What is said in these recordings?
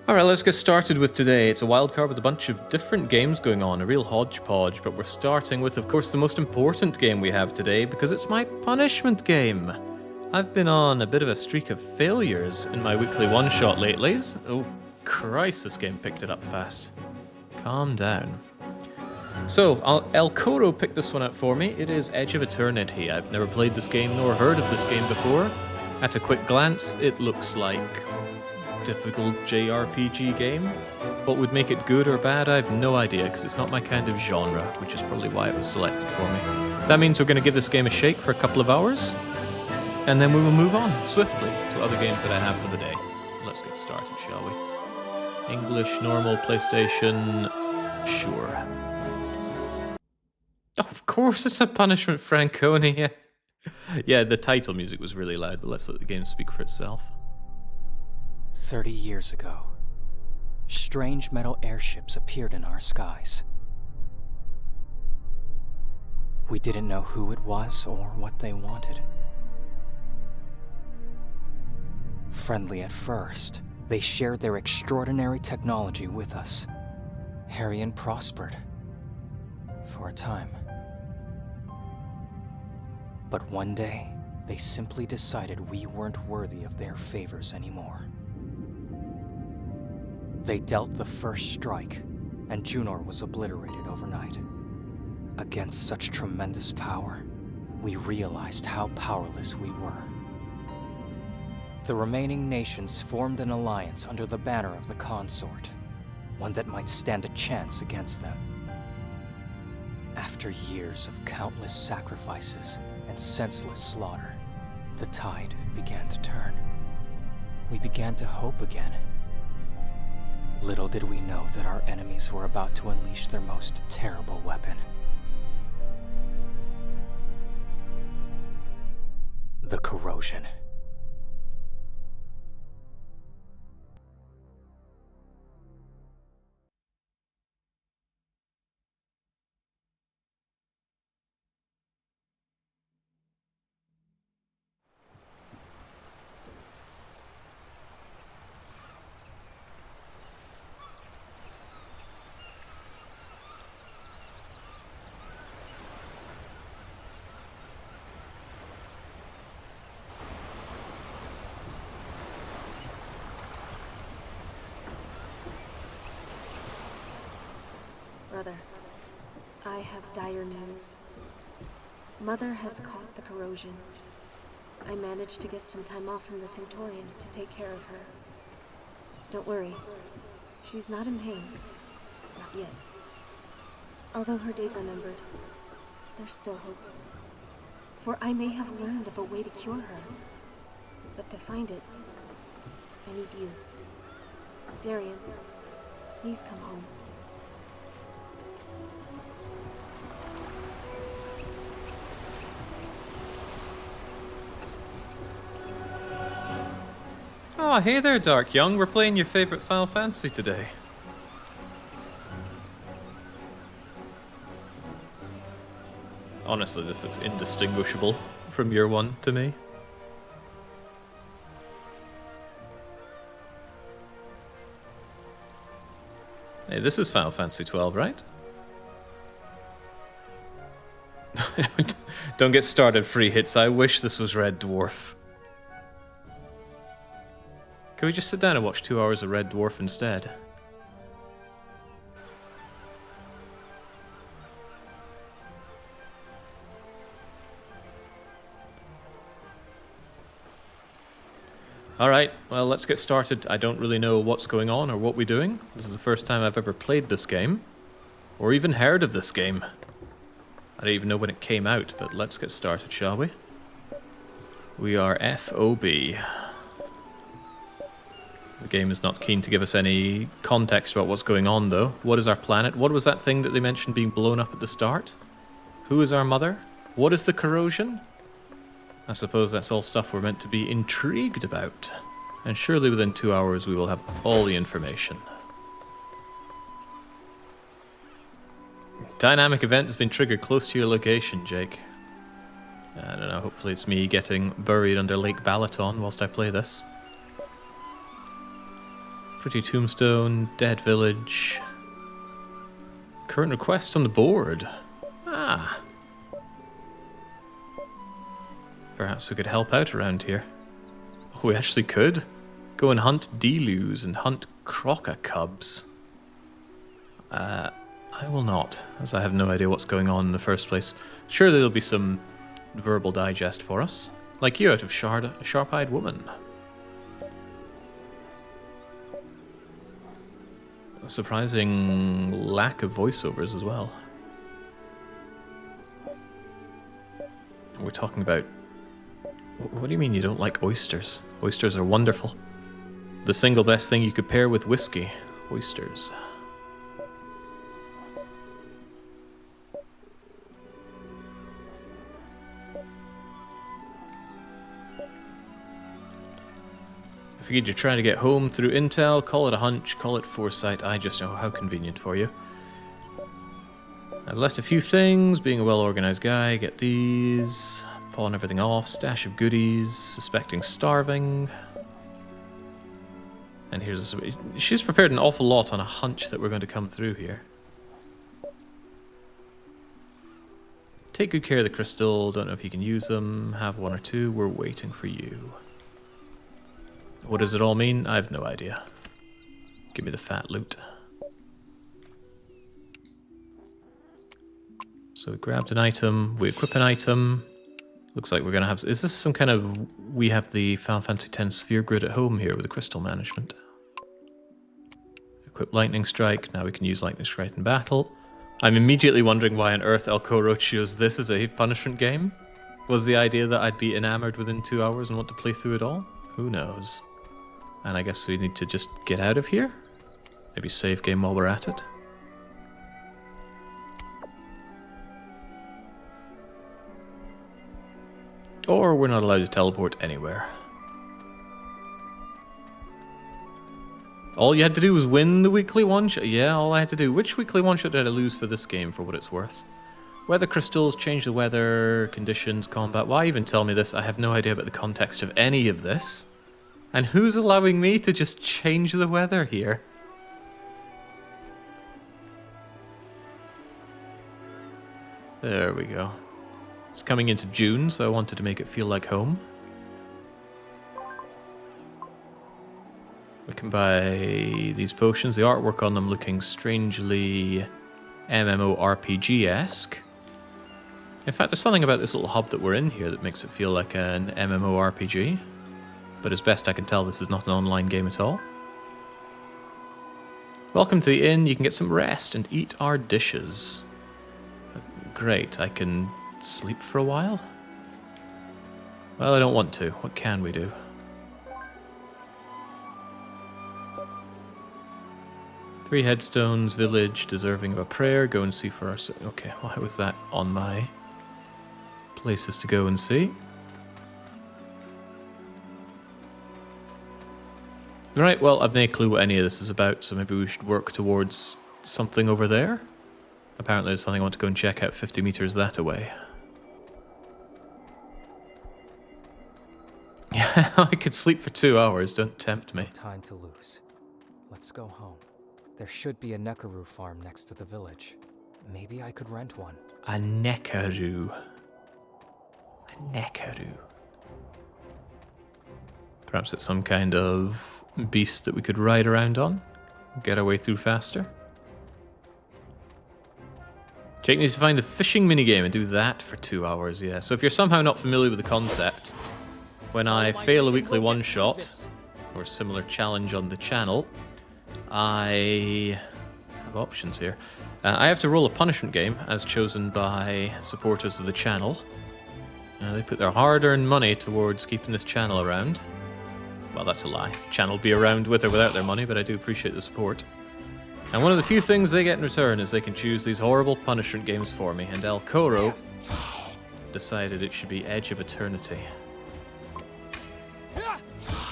Alright, let's get started with today. It's a wildcard with a bunch of different games going on, a real hodgepodge, but we're starting with, of course, the most important game we have today, because it's my punishment game. I've been on a bit of a streak of failures in my weekly one-shot lately. Oh, Christ, this game picked it up fast. Calm down. So, El Coro picked this one up for me. It is Edge of Eternity. I've never played this game nor heard of this game before. At a quick glance, it looks like typical JRPG game. What would make it good or bad, I have no idea, because it's not my kind of genre, which is probably why it was selected for me. That means we're going to give this game a shake for a couple of hours, and then we will move on swiftly to other games that I have for the day. Let's get started, shall we? English, normal, PlayStation, sure. Oh, of course it's a punishment, Franconi. Yeah, the title music was really loud, but let's let the game speak for itself. 30 years ago, strange metal airships appeared in our skies. We didn't know who it was or what they wanted. Friendly at first, they shared their extraordinary technology with us. Harry prospered. For a time. But one day, they simply decided we weren't worthy of their favors anymore. They dealt the first strike, and Junor was obliterated overnight. Against such tremendous power, we realized how powerless we were. The remaining nations formed an alliance under the banner of the Consort, one that might stand a chance against them. After years of countless sacrifices and senseless slaughter, the tide began to turn. We began to hope again. Little did we know that our enemies were about to unleash their most terrible weapon. The corrosion. Brother, I have dire news. Mother has caught the corrosion. I managed to get some time off from the Sanctorian to take care of her. Don't worry, she's not in pain. Not yet. Although her days are numbered, there's still hope. For I may have learned of a way to cure her. But to find it, I need you. Darian, please come home. Oh, hey there, Dark Young. We're playing your favorite Final Fantasy today. Honestly, this looks indistinguishable from year one to me. Hey, this is Final Fantasy 12, right? Don't get started, free hits. I wish this was Red Dwarf. Can we just sit down and watch 2 hours of Red Dwarf instead? Alright, well, let's get started. I don't really know what's going on or what we're doing. This is the first time I've ever played this game, or even heard of this game. I don't even know when it came out, but let's get started, shall we? We are FOB. The game is not keen to give us any context about what's going on, though. What is our planet? What was that thing that they mentioned being blown up at the start? Who is our mother? What is the corrosion? I suppose that's all stuff we're meant to be intrigued about. And surely within 2 hours we will have all the information. Dynamic event has been triggered close to your location, Jake. I don't know, hopefully it's me getting buried under Lake Balaton whilst I play this. Pretty tombstone, dead village. Current requests on the board. Ah. Perhaps we could help out around here. Oh, we actually could. Go and hunt Delus and hunt croca cubs. I will not, as I have no idea what's going on in the first place. Surely there'll be some verbal digest for us. Like you out of Sharp-Eyed Woman. A surprising lack of voiceovers as well. We're talking about... What do you mean you don't like oysters? Oysters are wonderful. The single best thing you could pair with whiskey. Oysters. I figured you're trying to get home through intel, call it a hunch, call it foresight, I just know how convenient for you. I've left a few things, being a well-organized guy, get these, pawn everything off, stash of goodies, suspecting starving. And here's... She's prepared an awful lot on a hunch that we're going to come through here. Take good care of the crystal, don't know if you can use them, have one or two, we're waiting for you. What does it all mean? I have no idea. Give me the fat loot. So we grabbed an item, we equip an item. Looks like we're gonna have... Is this some kind of... We have the Final Fantasy X sphere grid at home here with the crystal management. Equip Lightning Strike, now we can use Lightning Strike in battle. I'm immediately wondering why on earth Elcoro chose this as a punishment game. Was the idea that I'd be enamored within 2 hours and want to play through it all? Who knows? And I guess we need to just get out of here? Maybe save game while we're at it? Or we're not allowed to teleport anywhere. All you had to do was win the weekly one-shot. Yeah, all I had to do. Which weekly one-shot did I lose for this game, for what it's worth? Weather crystals, change the weather, conditions, combat. Why even tell me this? I have no idea about the context of any of this. And who's allowing me to just change the weather here? There we go. It's coming into June, so I wanted to make it feel like home. We can buy these potions. The artwork on them looking strangely MMORPG-esque. In fact, there's something about this little hub that we're in here that makes it feel like an MMORPG. But as best I can tell, this is not an online game at all. Welcome to the inn. You can get some rest and eat our dishes. Great, I can sleep for a while? Well, I don't want to. What can we do? Three headstones, village, deserving of a prayer. Go and see for ourselves. Okay, why was that on my places to go and see? Right, well, I've no clue what any of this is about, so maybe we should work towards something over there. Apparently there's something I want to go and check out 50 meters that away. Yeah, I could sleep for 2 hours, don't tempt me. No time to lose. Let's go home. There should be a Nekaroo farm next to the village. Maybe I could rent one. A Nekaroo. A Nekaroo. Perhaps it's some kind of beast that we could ride around on. Get our way through faster. Jake needs to find the fishing minigame and do that for 2 hours, yeah. So if you're somehow not familiar with the concept, when I fail a weekly one-shot, or similar challenge on the channel, I have options here. I have to roll a punishment game, as chosen by supporters of the channel. They put their hard-earned money towards keeping this channel around. Well, that's a lie. Channel will be around with or without their money, but I do appreciate the support. And one of the few things they get in return is they can choose these horrible punishment games for me, and Elcoro decided it should be Edge of Eternity.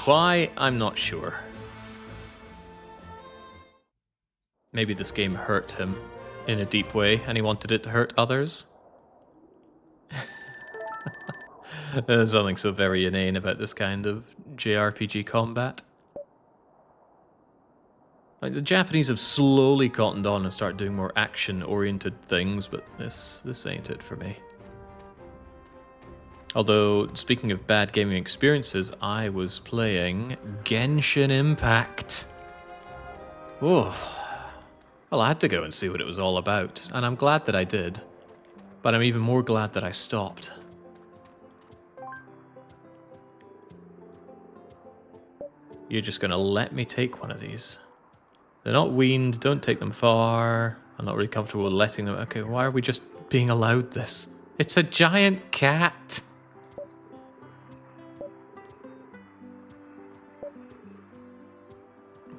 Why? I'm not sure. Maybe this game hurt him in a deep way, and he wanted it to hurt others. There's something so very inane about this kind of JRPG combat. Like, the Japanese have slowly cottoned on and started doing more action-oriented things, but this ain't it for me. Although, speaking of bad gaming experiences, I was playing Genshin Impact. Oh, well, I had to go and see what it was all about, and I'm glad that I did. But I'm even more glad that I stopped. You're just gonna let me take one of these. They're not weaned, don't take them far. I'm not really comfortable with letting them. Okay, why are we just being allowed this? It's a giant cat!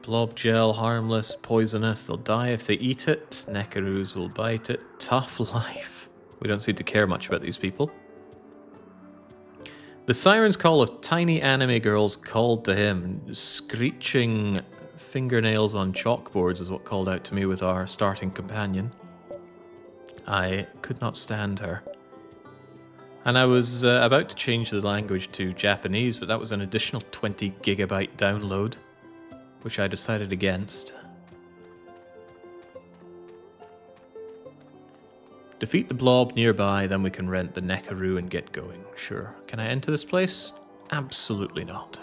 Blob gel, harmless, poisonous. They'll die if they eat it. Nekaroos will bite it. Tough life. We don't seem to care much about these people. The siren's call of tiny anime girls called to him. Screeching fingernails on chalkboards is what called out to me with our starting companion. I could not stand her. And I was about to change the language to Japanese, but that was an additional 20 gigabyte download, which I decided against. Defeat the blob nearby, then we can rent the Nekaroo and get going. Sure. Can I enter this place? Absolutely not.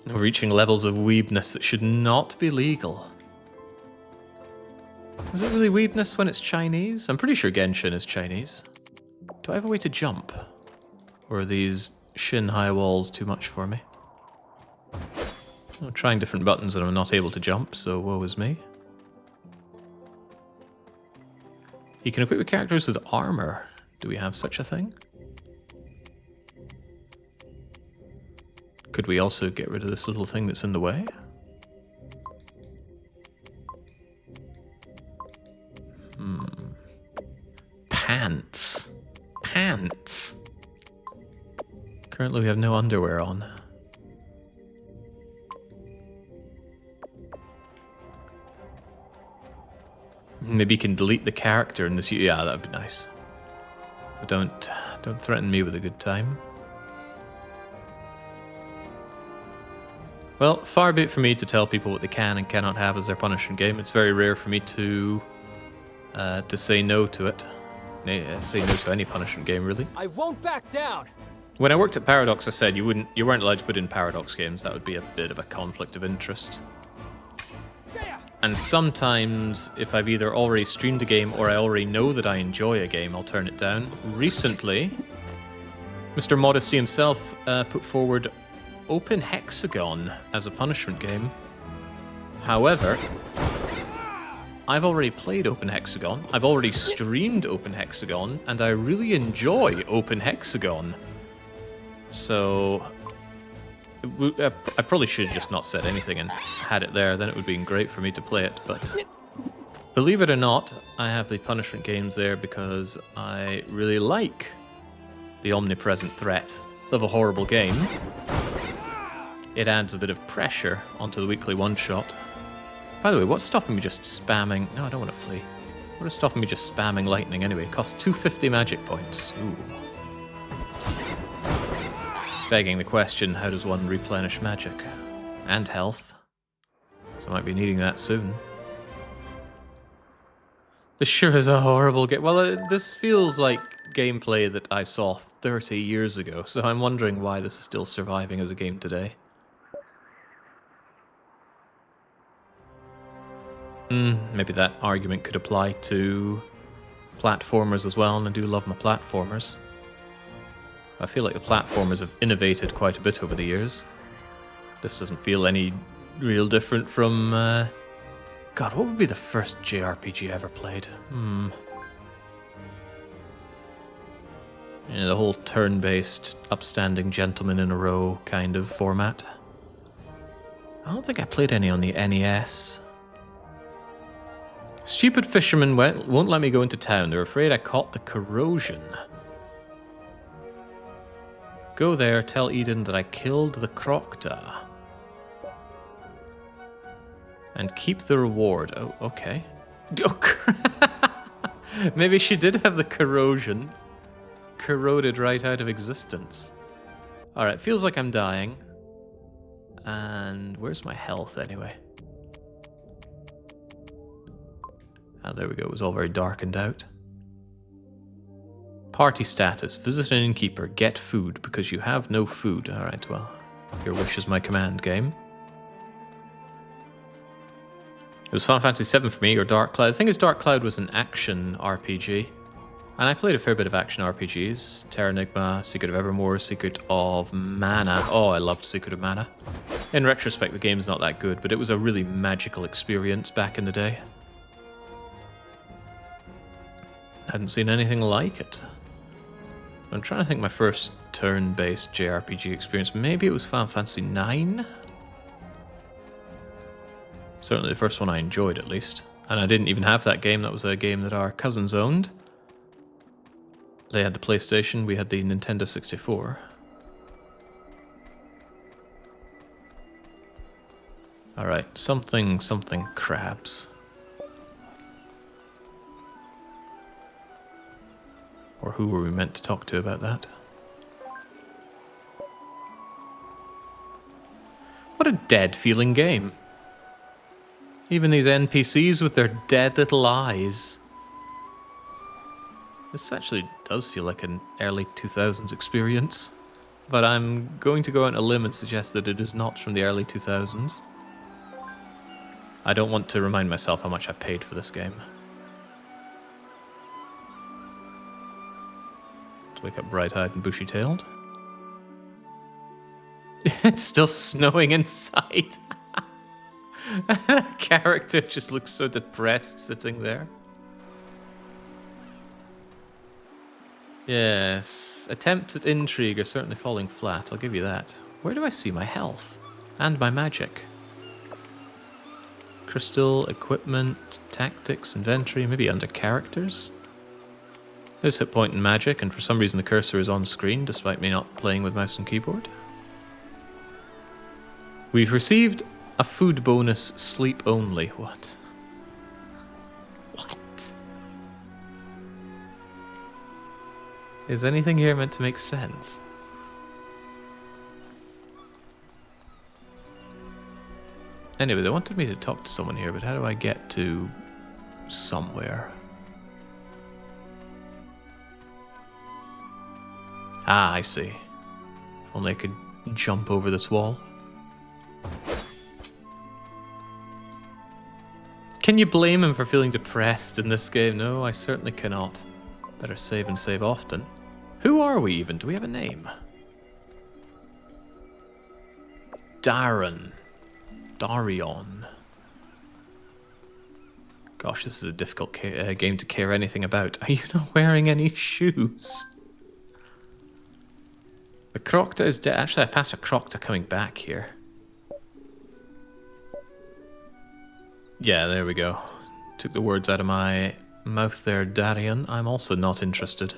We're reaching levels of weebness that should not be legal. Is it really weebness when it's Chinese? I'm pretty sure Genshin is Chinese. Do I have a way to jump? Or are these shin-high walls too much for me? I'm trying different buttons and I'm not able to jump, so woe is me. You can equip your characters with armor. Do we have such a thing? Could we also get rid of this little thing that's in the way? Pants. Pants. Currently we have no underwear on. Maybe you can delete the character in this. Yeah, that'd be nice. But don't threaten me with a good time. Well, far be it from me to tell people what they can and cannot have as their punishment game. It's very rare for me to say no to it. Say no to any punishment game, really. I won't back down. When I worked at Paradox, I said you weren't allowed to put in Paradox games. That would be a bit of a conflict of interest. And sometimes, if I've either already streamed a game or I already know that I enjoy a game, I'll turn it down. Recently, Mr. Modesty himself put forward Open Hexagon as a punishment game. However, I've already played Open Hexagon, I've already streamed Open Hexagon, and I really enjoy Open Hexagon. So I probably should have just not said anything and had it there, then it would have been great for me to play it, but believe it or not, I have the punishment games there because I really like the omnipresent threat of a horrible game. It adds a bit of pressure onto the weekly one-shot. By the way, what's stopping me just spamming... No, I don't want to flee. What is stopping me just spamming lightning anyway? It costs 250 magic points. Ooh. Begging the question, how does one replenish magic? And health. So I might be needing that soon. This sure is a horrible game. Well, this feels like gameplay that I saw 30 years ago, so I'm wondering why this is still surviving as a game today. Maybe that argument could apply to platformers as well, and I do love my platformers. I feel like the platformers have innovated quite a bit over the years. This doesn't feel any real different from... God, what would be the first JRPG I ever played? Yeah, the whole turn-based, upstanding gentleman in a row kind of format. I don't think I played any on the NES. Stupid fishermen won't let me go into town. They're afraid I caught the corrosion. Go there, tell Eden that I killed the Crocta. And keep the reward. Oh, okay. Maybe she did have the corrosion. Corroded right out of existence. Alright, feels like I'm dying. And where's my health anyway? Ah, there we go. It was all very darkened out. Party status. Visit an innkeeper. Get food because you have no food. Alright, well, your wish is my command, game. It was Final Fantasy VII for me, or Dark Cloud. The thing is, Dark Cloud was an action RPG. And I played a fair bit of action RPGs. Terra Enigma, Secret of Evermore, Secret of Mana. Oh, I loved Secret of Mana. In retrospect, the game's not that good, but it was a really magical experience back in the day. Hadn't seen anything like it. I'm trying to think my first turn-based JRPG experience. Maybe it was Final Fantasy IX? Certainly the first one I enjoyed, at least. And I didn't even have that game. That was a game that our cousins owned. They had the PlayStation, we had the Nintendo 64. Alright, something crabs. Or who were we meant to talk to about that? What a dead-feeling game. Even these NPCs with their dead little eyes. This actually does feel like an early 2000s experience. But I'm going to go on a limb and suggest that it is not from the early 2000s. I don't want to remind myself how much I paid for this game. To wake up bright-eyed and bushy-tailed. It's still snowing inside. That character just looks so depressed sitting there. Yes, attempts at intrigue are certainly falling flat, I'll give you that. Where do I see my health? And my magic? Crystal, equipment, tactics, inventory, maybe under characters? There's hit point and magic, and for some reason the cursor is on screen, despite me not playing with mouse and keyboard. We've received a food bonus, sleep only. What? What? Is anything here meant to make sense? Anyway, they wanted me to talk to someone here, but how do I get to somewhere? Ah, I see. If only I could jump over this wall. Can you blame him for feeling depressed in this game? No, I certainly cannot. Better save and save often. Who are we even? Do we have a name? Darren. Darion. Gosh, this is a difficult game to care anything about. Are you not wearing any shoes? The Crocta is dead. Actually, I passed a Crocta coming back here. Yeah, there we go. Took the words out of my mouth there, Darian. I'm also not interested.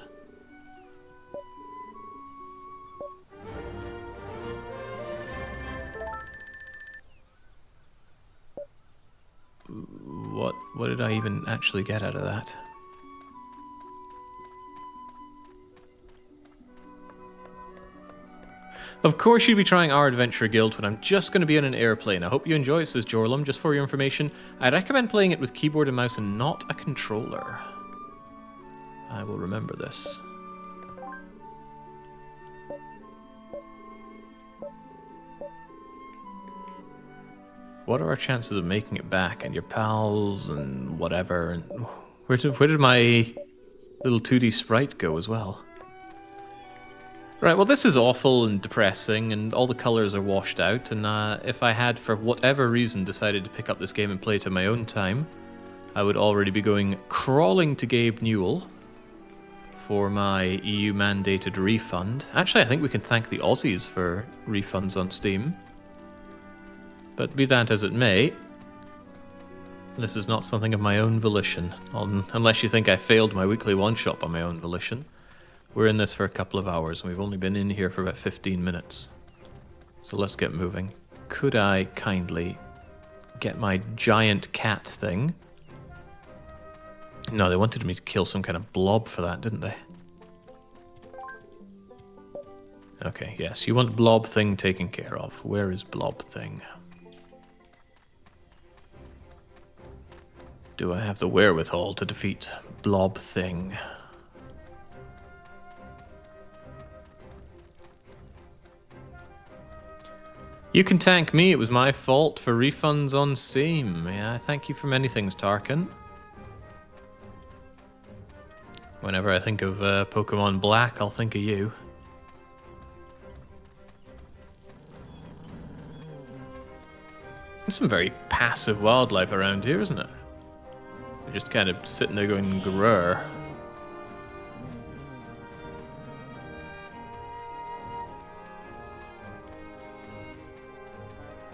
What did I even actually get out of that? Of course you'd be trying our adventure guild when I'm just going to be on an airplane. I hope you enjoy it, says Jorlum. Just for your information, I recommend playing it with keyboard and mouse and not a controller. I will remember this. What are our chances of making it back and your pals and whatever? And where did my little 2D sprite go as well? Right, well this is awful and depressing and all the colours are washed out, and if I had for whatever reason decided to pick up this game and play it in my own time, I would already be going crawling to Gabe Newell for my EU mandated refund. Actually, I think we can thank the Aussies for refunds on Steam. But be that as it may, this is not something of my own volition, unless you think I failed my weekly one-shot by my own volition. We're in this for a couple of hours, and we've only been in here for about 15 minutes. So let's get moving. Could I kindly get my giant cat thing? No, they wanted me to kill some kind of blob for that, didn't they? Okay, yes, you want Blob Thing taken care of. Where is Blob Thing? Do I have the wherewithal to defeat Blob Thing? You can thank me, it was my fault for refunds on Steam. Yeah, thank you for many things, Tarkin. Whenever I think of Pokemon Black, I'll think of you. There's some very passive wildlife around here, isn't it? You're just kind of sitting there going grrr.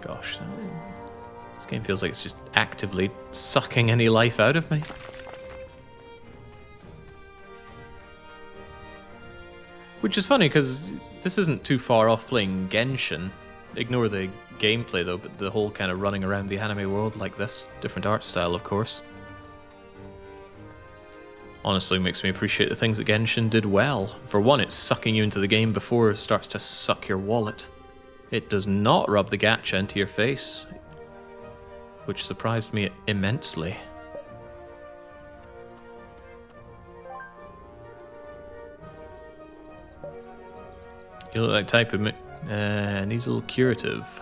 Gosh, this game feels like it's just actively sucking any life out of me. Which is funny, because this isn't too far off playing Genshin. Ignore the gameplay, though, but the whole kind of running around the anime world like this. Different art style, of course. Honestly, makes me appreciate the things that Genshin did well. For one, it's sucking you into the game before it starts to suck your wallet. It does not rub the gacha into your face, which surprised me immensely. You look like type of needs a little curative.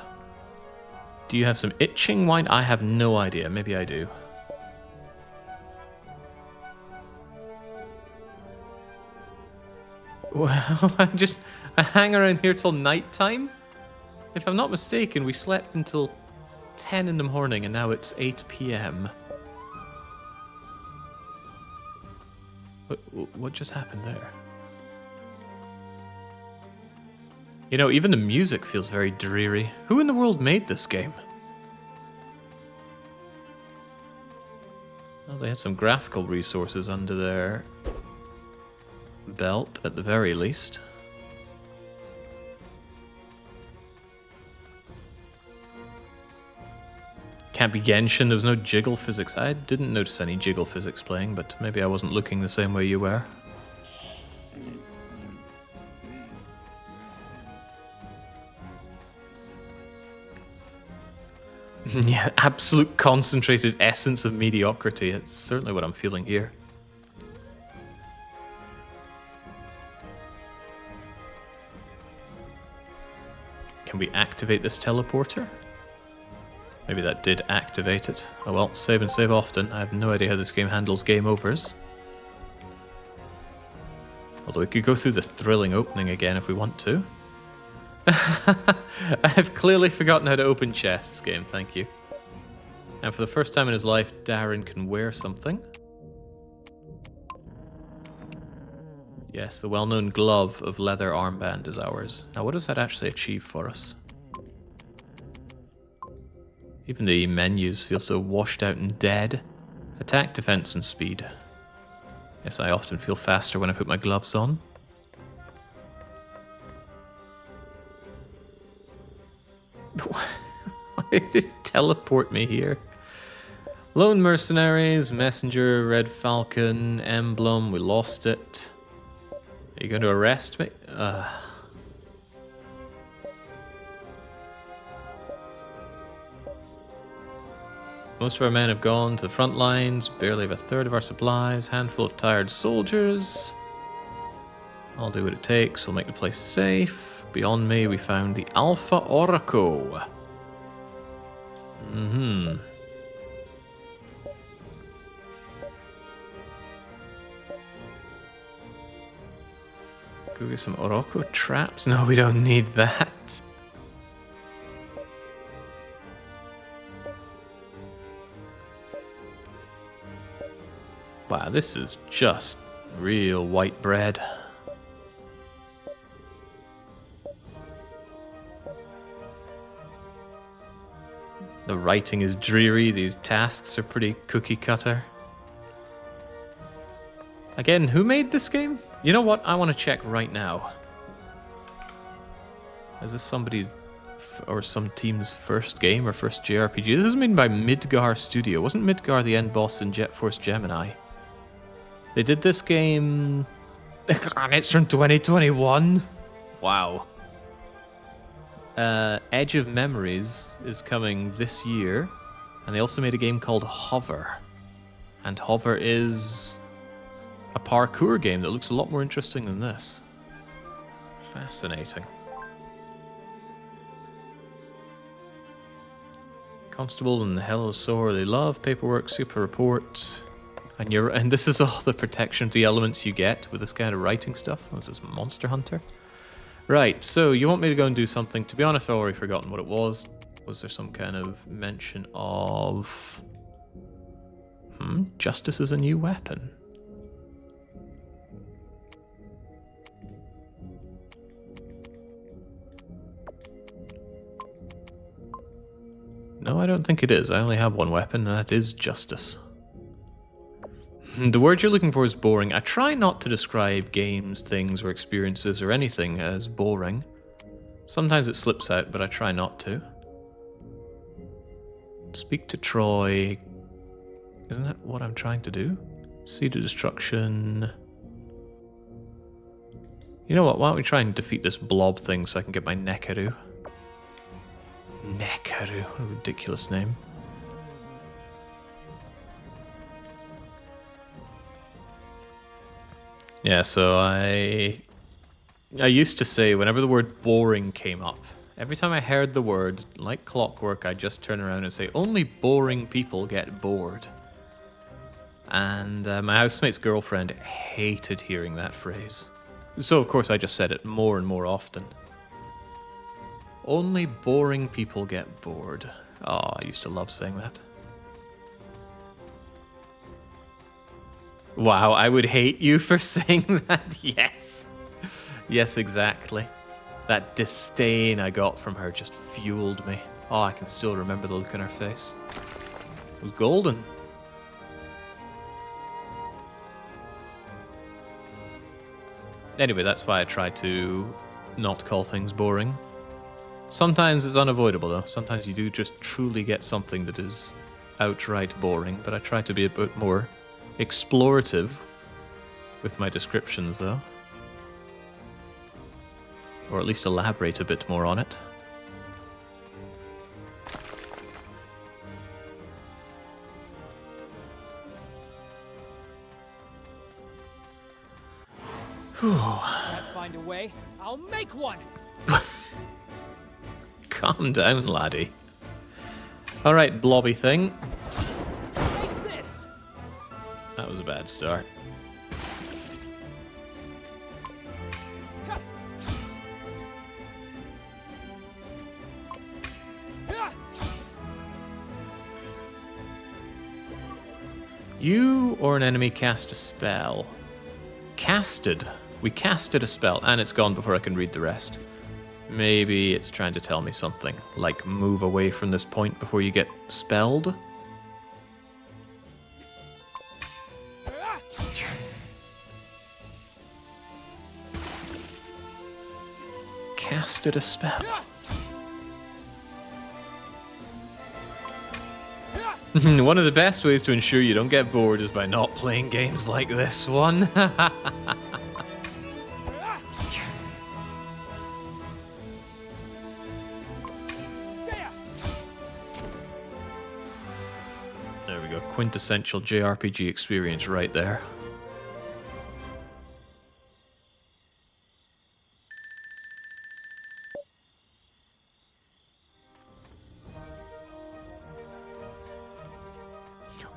Do you have some itching wine? I have no idea. Maybe I do. Well, I hang around here till nighttime. If I'm not mistaken, we slept until 10 in the morning and now it's 8 p.m. What just happened there? You know, even the music feels very dreary. Who in the world made this game? Well, they had some graphical resources under their belt, at the very least. Can't be Genshin, there was no jiggle physics. I didn't notice any jiggle physics playing, but maybe I wasn't looking the same way you were. Yeah, absolute concentrated essence of mediocrity. It's certainly what I'm feeling here. Can we activate this teleporter? Maybe that did activate it. Oh well, save and save often. I have no idea how this game handles game overs. Although we could go through the thrilling opening again if we want to. I've clearly forgotten how to open chests, game, thank you. And for the first time in his life, Darren can wear something. Yes, the well-known glove of leather armband is ours. Now, what does that actually achieve for us? Even the menus feel so washed out and dead. Attack, defense, and speed. Yes, I often feel faster when I put my gloves on. Why did it teleport me here? Lone Mercenaries, Messenger, Red Falcon, Emblem, we lost it. Are you going to arrest me? Most of our men have gone to the front lines, barely have a third of our supplies, handful of tired soldiers. I'll do what it takes, we'll make the place safe. Beyond me, we found the Alpha Oracle. Go get some Oroco traps? No, we don't need that. Wow, this is just real white bread. The writing is dreary, these tasks are pretty cookie cutter. Again, who made this game? You know what? I want to check right now. Is this somebody's or some team's first game or first JRPG? This is made by Midgar Studio. Wasn't Midgar the end boss in Jet Force Gemini? They did this game... and it's from 2021? Wow. Edge of Memories is coming this year, and they also made a game called Hover. And Hover is a parkour game that looks a lot more interesting than this. Fascinating. Constables and the Hell of Sore, they love paperwork, super report. And this is all the protection to the elements you get with this kind of writing stuff. What's this, Monster Hunter? Right, so you want me to go and do something. To be honest, I've already forgotten what it was. Was there some kind of mention of... Justice is a new weapon. No, I don't think it is. I only have one weapon, and that is justice. The word you're looking for is boring. I try not to describe games, things, or experiences, or anything as boring. Sometimes it slips out, but I try not to. Speak to Troy. Isn't that what I'm trying to do? Seed of Destruction. You know what? Why don't we try and defeat this blob thing so I can get my Nekaroo? Nekaroo, what a ridiculous name. Yeah, so I used to say whenever the word boring came up, every time I heard the word, like clockwork, I'd just turn around and say, only boring people get bored. And my housemate's girlfriend hated hearing that phrase. So of course I just said it more and more often. Only boring people get bored. Oh, I used to love saying that. Wow, I would hate you for saying that. Yes. Yes, exactly. That disdain I got from her just fueled me. Oh, I can still remember the look on her face. It was golden. Anyway, that's why I try to not call things boring. Sometimes it's unavoidable, though. Sometimes you do just truly get something that is outright boring, but I try to be a bit more explorative with my descriptions, though. Or at least elaborate a bit more on it. Can't find a way? I'll make one! Calm down, laddie. Alright, blobby thing. Take this! That was a bad start. You or an enemy cast a spell. Casted. We casted a spell, and it's gone before I can read the rest. Maybe it's trying to tell me something, like move away from this point before you get spelled? Casted a spell. One of the best ways to ensure you don't get bored is by not playing games like this one. There we go, quintessential JRPG experience right there.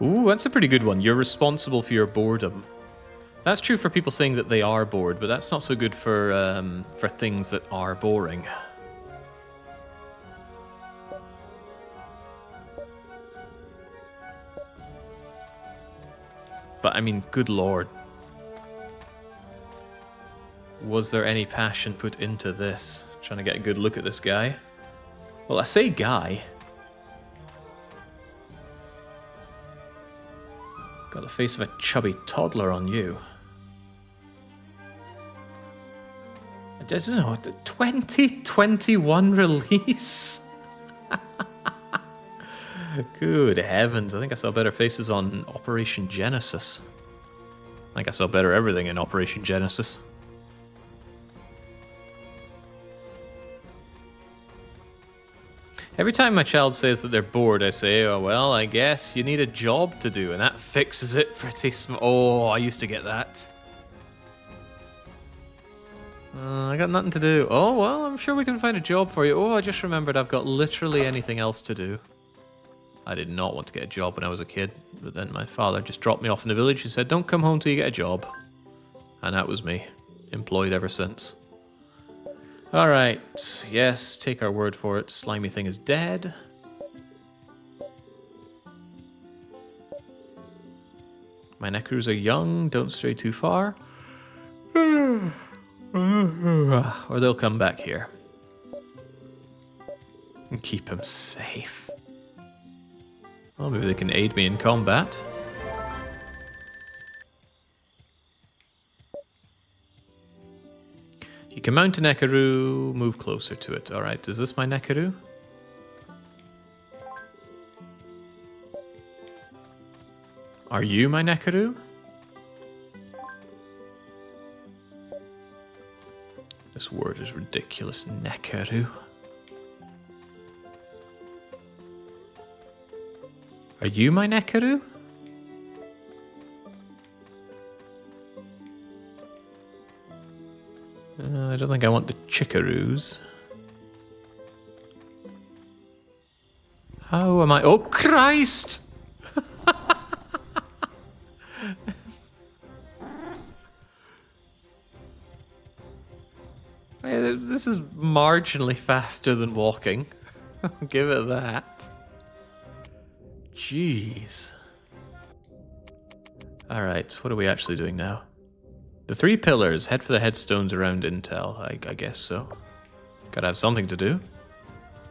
Ooh, that's a pretty good one. You're responsible for your boredom. That's true for people saying that they are bored, but that's not so good for things that are boring. But I mean, good lord. Was there any passion put into this? Trying to get a good look at this guy. Well, I say guy. Got the face of a chubby toddler on you. I don't know, the 2021 release? Good heavens, I think I saw better faces on Operation Genesis. I think I saw better everything in Operation Genesis. Every time my child says that they're bored, I say, oh, well, I guess you need a job to do, and that fixes it pretty Oh, I used to get that. I got nothing to do. Oh, well, I'm sure we can find a job for you. Oh, I just remembered I've got literally anything else to do. I did not want to get a job when I was a kid, but then my father just dropped me off in the village. He said, don't come home till you get a job. And that was me. Employed ever since. Alright, yes, take our word for it. Slimy thing is dead. My Nekaroos are young, don't stray too far. Or they'll come back here. And keep them safe. Well, maybe they can aid me in combat. You can mount a Nekaroo, move closer to it. Alright, is this my Nekaroo? Are you my Nekaroo? This word is ridiculous, Nekaroo. Are you my Nekaroo? I don't think I want the Chickaroos. How am I? Oh, Christ! This is marginally faster than walking. I'll give it that. Jeez. Alright, what are we actually doing now? The 3 pillars, head for the headstones around Intel. I guess so. Gotta have something to do.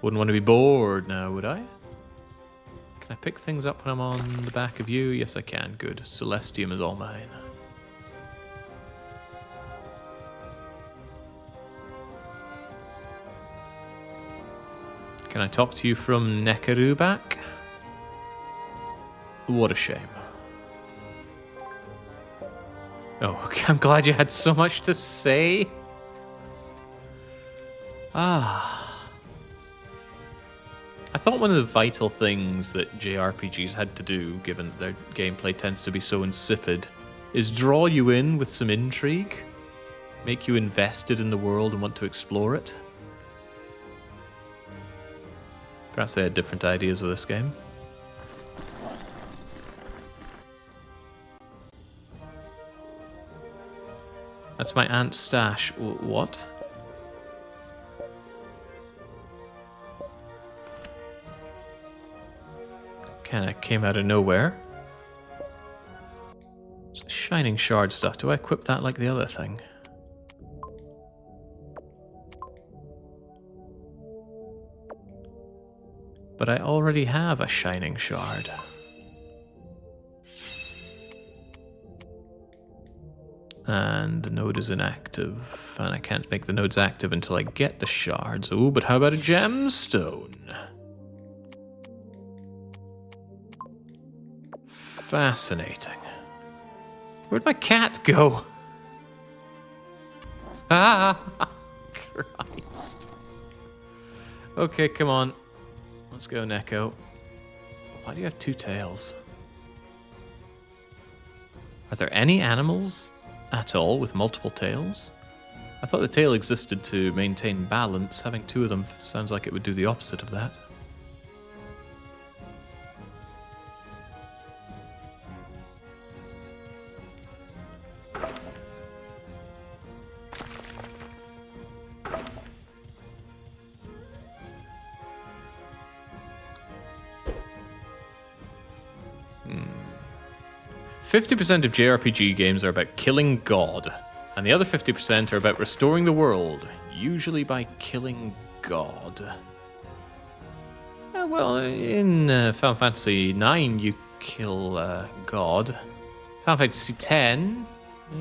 Wouldn't want to be bored now, would I? Can I pick things up when I'm on the back of you? Yes, I can. Good. Celestium is all mine. Can I talk to you from Nekaroo back? What a shame. Oh, okay, I'm glad you had so much to say. I thought one of the vital things that JRPGs had to do, given that their gameplay tends to be so insipid, is draw you in with some intrigue, make you invested in the world and want to explore it. Perhaps they had different ideas with this game. That's my aunt's stash. What? Kinda came out of nowhere. It's shining shard stuff. Do I equip that like the other thing? But I already have a shining shard. And the node is inactive, and I can't make the nodes active until I get the shards. Ooh, but how about a gemstone? Fascinating. Where'd my cat go? Ah, Christ. Okay, come on. Let's go, Neko. Why do you have 2 tails? Are there any animals at all with multiple tails? I thought the tail existed to maintain balance. Having 2 of them sounds like it would do the opposite of that. Hmm. 50% of JRPG games are about killing God, and the other 50% are about restoring the world, usually by killing God. Well, in Final Fantasy IX, you kill God. Final Fantasy X,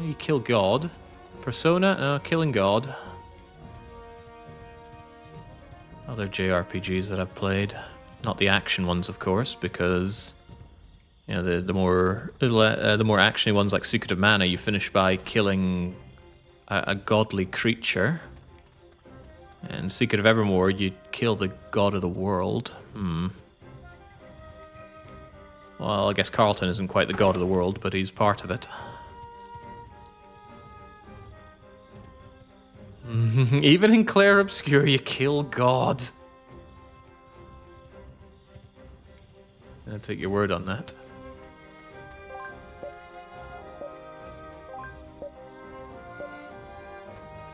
you kill God. Persona, killing God. Other JRPGs that I've played. Not the action ones, of course, because you know the more actiony ones like Secret of Mana, you finish by killing a godly creature. And Secret of Evermore, you kill the god of the world. Well, I guess Carlton isn't quite the god of the world, but he's part of it. Even in Clair Obscur, you kill God. I'll take your word on that.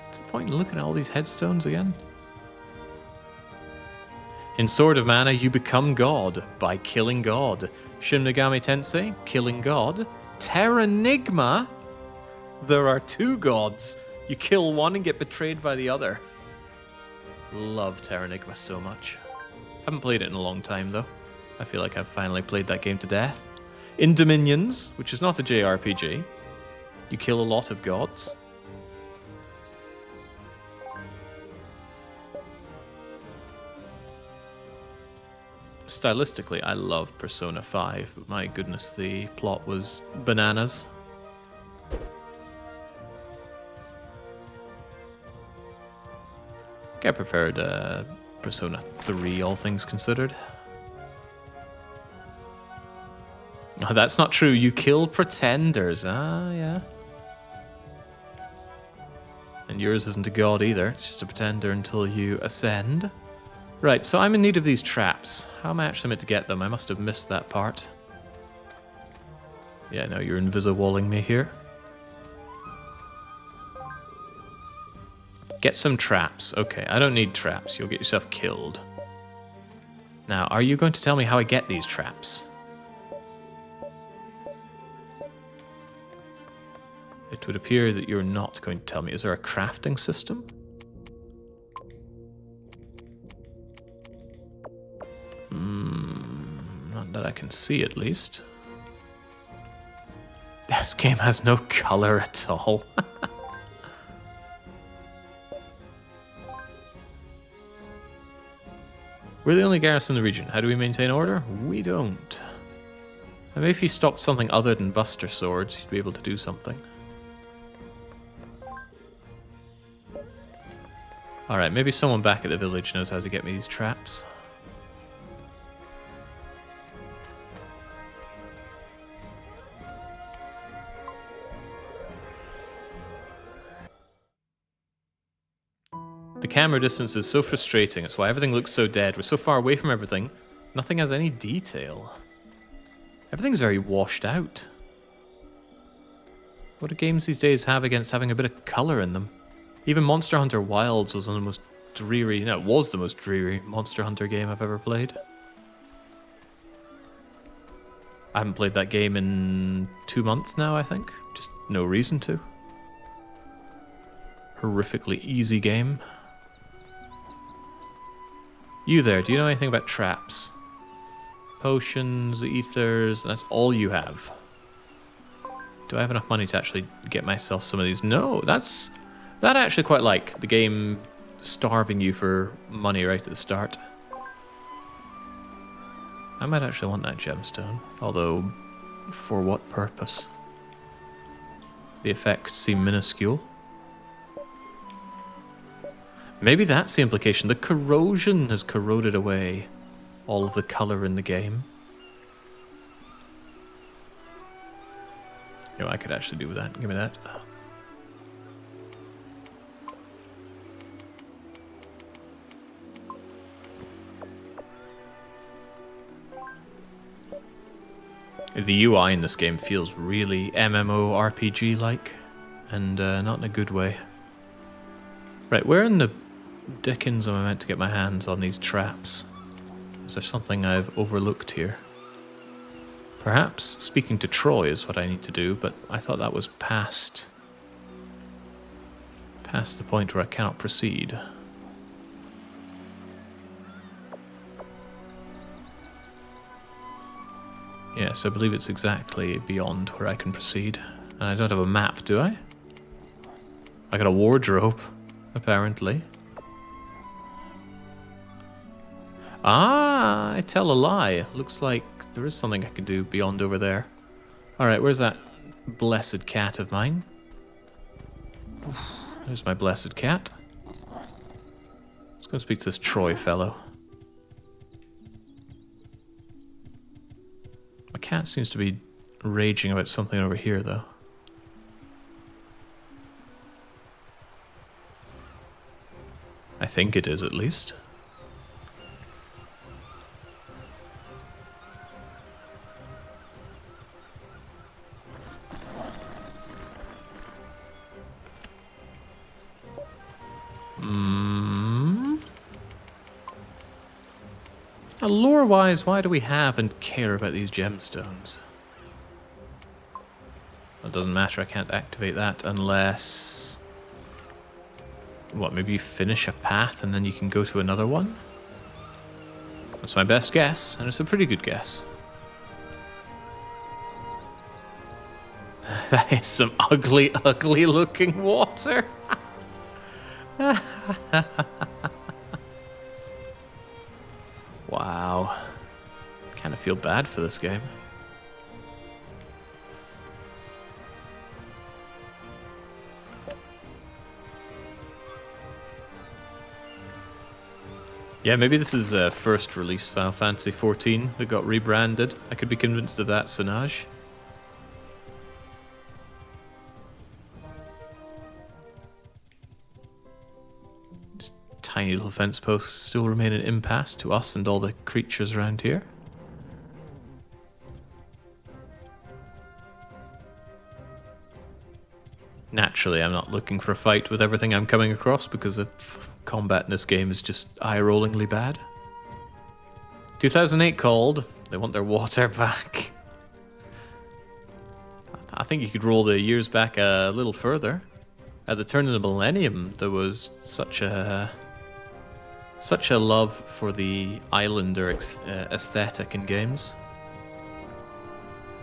What's the point in looking at all these headstones again? In Sword of Mana, you become God by killing God. Shin Megami Tensei, killing God. Terranigma, there are two gods. You kill one and get betrayed by the other. Love Terranigma so much. Haven't played it in a long time though. I feel like I've finally played that game to death. In Dominions, which is not a JRPG, you kill a lot of gods. Stylistically, I love Persona 5, but my goodness, the plot was bananas. I think I preferred Persona 3, all things considered. Oh, that's not true. You kill pretenders. Ah, yeah. And yours isn't a god either. It's just a pretender until you ascend. Right, so I'm in need of these traps. How am I actually meant to get them? I must have missed that part. Yeah, no, you're invisi-walling me here. Get some traps. Okay, I don't need traps. You'll get yourself killed. Now, are you going to tell me how I get these traps? It would appear that you're not going to tell me. Is there a crafting system? Not that I can see, at least. This game has no color at all. We're the only garrison in the region. How do we maintain order? We don't. Maybe if you stocked something other than Buster Swords, you'd be able to do something. Alright, maybe someone back at the village knows how to get me these traps. The camera distance is so frustrating. It's why everything looks so dead. We're so far away from everything. Nothing has any detail. Everything's very washed out. What do games these days have against having a bit of colour in them? Even Monster Hunter Wilds was one of the most dreary... No, it was the most dreary Monster Hunter game I've ever played. I haven't played that game in 2 months now, I think. Just no reason to. Horrifically easy game. You there, do you know anything about traps? Potions, ethers, that's all you have. Do I have enough money to actually get myself some of these? No, that I actually quite like. The game starving you for money right at the start. I might actually want that gemstone, although for what purpose? The effects seem minuscule. Maybe that's the implication. The corrosion has corroded away all of the colour in the game. You know, I could actually do with that. Give me that. The UI in this game feels really MMORPG-like, and not in a good way. Right, where in the dickens am I meant to get my hands on these traps? Is there something I've overlooked here? Perhaps speaking to Troy is what I need to do, but I thought that was past the point where I cannot proceed. Yes, I believe it's exactly beyond where I can proceed. And I don't have a map, do I? I got a wardrobe, apparently. Ah, I tell a lie. Looks like there is something I can do beyond over there. Alright, where's that blessed cat of mine? There's my blessed cat. go speak to this Troy fellow. My cat seems to be raging about something over here, though. I think it is, at least. Now, lore-wise, why do we have and care about these gemstones? It doesn't matter, I can't activate that unless... What, maybe you finish a path and then you can go to another one? That's my best guess, and it's a pretty good guess. That is some ugly, ugly looking water. Wow. Kind of feel bad for this game. Yeah, maybe this is first release Final Fantasy XIV that got rebranded. I could be convinced of that, Sinaj. This tiny little fence posts still remain an impasse to us and all the creatures around here. Naturally, I'm not looking for a fight with everything I'm coming across because the combat in this game is just eye-rollingly bad. 2008 called. They want their water back. I think you could roll the years back a little further. At the turn of the millennium, there was such a love for the islander aesthetic in games.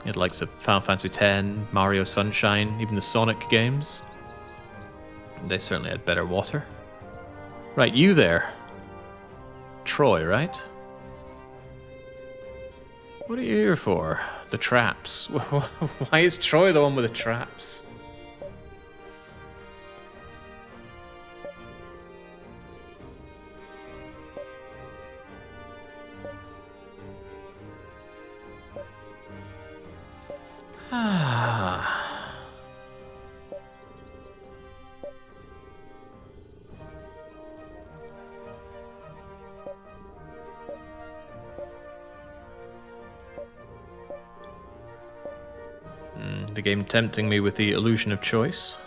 You had likes of Final Fantasy X, Mario Sunshine, even the Sonic games. They certainly had better water. Right, you there. Troy, right? What are you here for? The traps. Why is Troy the one with the traps? The game tempting me with the illusion of choice.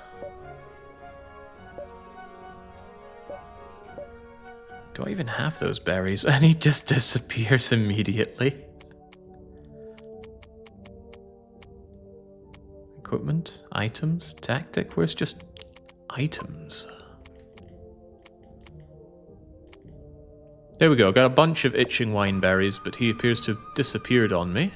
Do I even have those berries? And he just disappears immediately. Equipment, items, tactic. Where's just items? There we go. Got a bunch of itching wine berries, but he appears to have disappeared on me.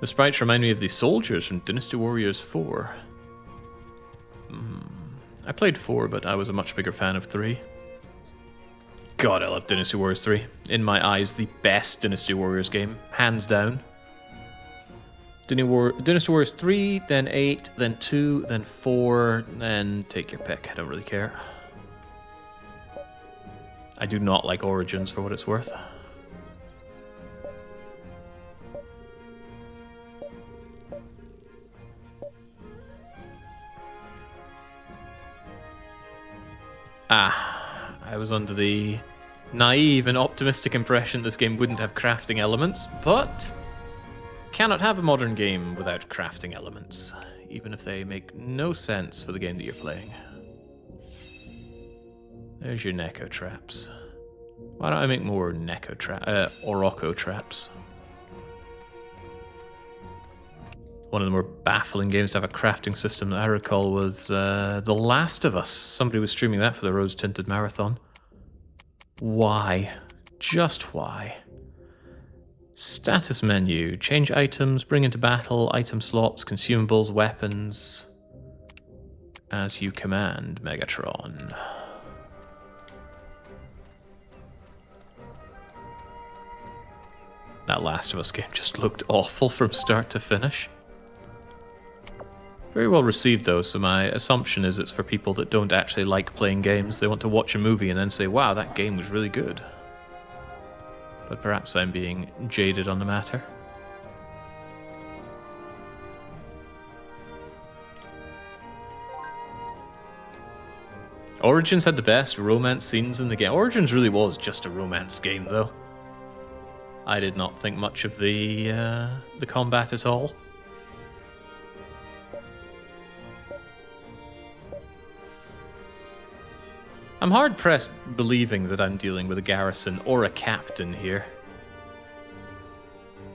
The sprites remind me of the soldiers from Dynasty Warriors 4. I played 4, but I was a much bigger fan of 3. God, I love Dynasty Warriors 3. In my eyes, the best Dynasty Warriors game, hands down. Dynasty Warriors 3, then 8, then 2, then 4, then take your pick. I don't really care. I do not like Origins for what it's worth. I was under the naive and optimistic impression this game wouldn't have crafting elements, but cannot have a modern game without crafting elements, even if they make no sense for the game that you're playing. There's your Neko traps. Why don't I make more Oroko traps? One of the more baffling games to have a crafting system that I recall was The Last of Us. Somebody was streaming that for the Rose Tinted Marathon. Why? Just why? Status menu. Change items, bring into battle, item slots, consumables, weapons. As you command, Megatron. That Last of Us game just looked awful from start to finish. Very well received though, so my assumption is it's for people that don't actually like playing games. They want to watch a movie and then say, wow, that game was really good. But perhaps I'm being jaded on the matter. Origins had the best romance scenes in the game. Origins really was just a romance game, though. I did not think much of the combat at all. I'm hard-pressed believing that I'm dealing with a garrison or a captain here.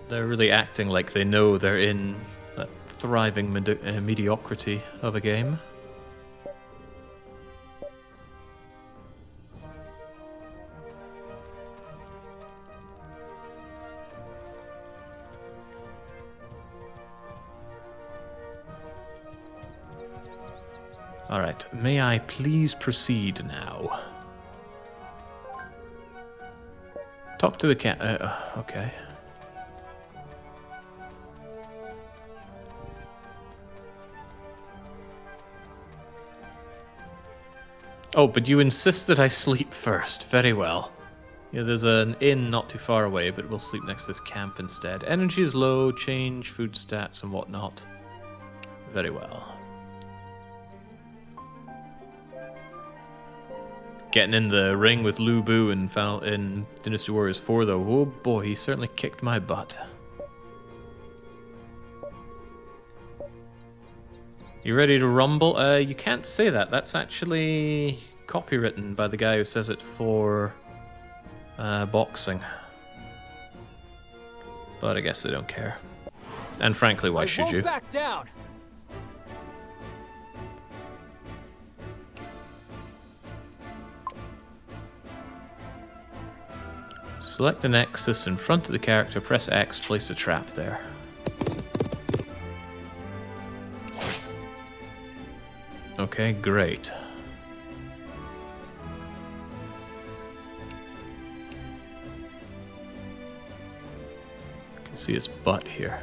They're really acting like they know they're in that thriving mediocrity of a game. Alright, may I please proceed now? Talk to the cat. Okay. Oh, but you insist that I sleep first. Very well. Yeah, there's an inn not too far away, but we'll sleep next to this camp instead. Energy is low, change, food stats, and whatnot. Very well. Getting in the ring with Lu Bu in Dynasty Warriors 4, though. Oh boy, he certainly kicked my butt. You ready to rumble? You can't say that. That's actually copywritten by the guy who says it for boxing. But I guess they don't care. And frankly, why should you? Back down. Select the nexus in front of the character, press X, place a trap there. Okay, great. I can see its butt here.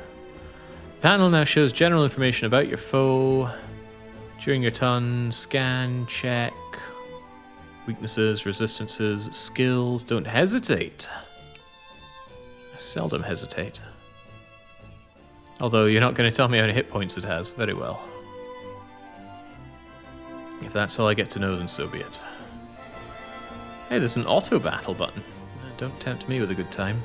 Panel now shows general information about your foe. During your turn, scan, check. Weaknesses, resistances, skills. Don't hesitate. I seldom hesitate. Although you're not going to tell me how many hit points it has. Very well. If that's all I get to know, then so be it. Hey, there's an auto battle button. Don't tempt me with a good time.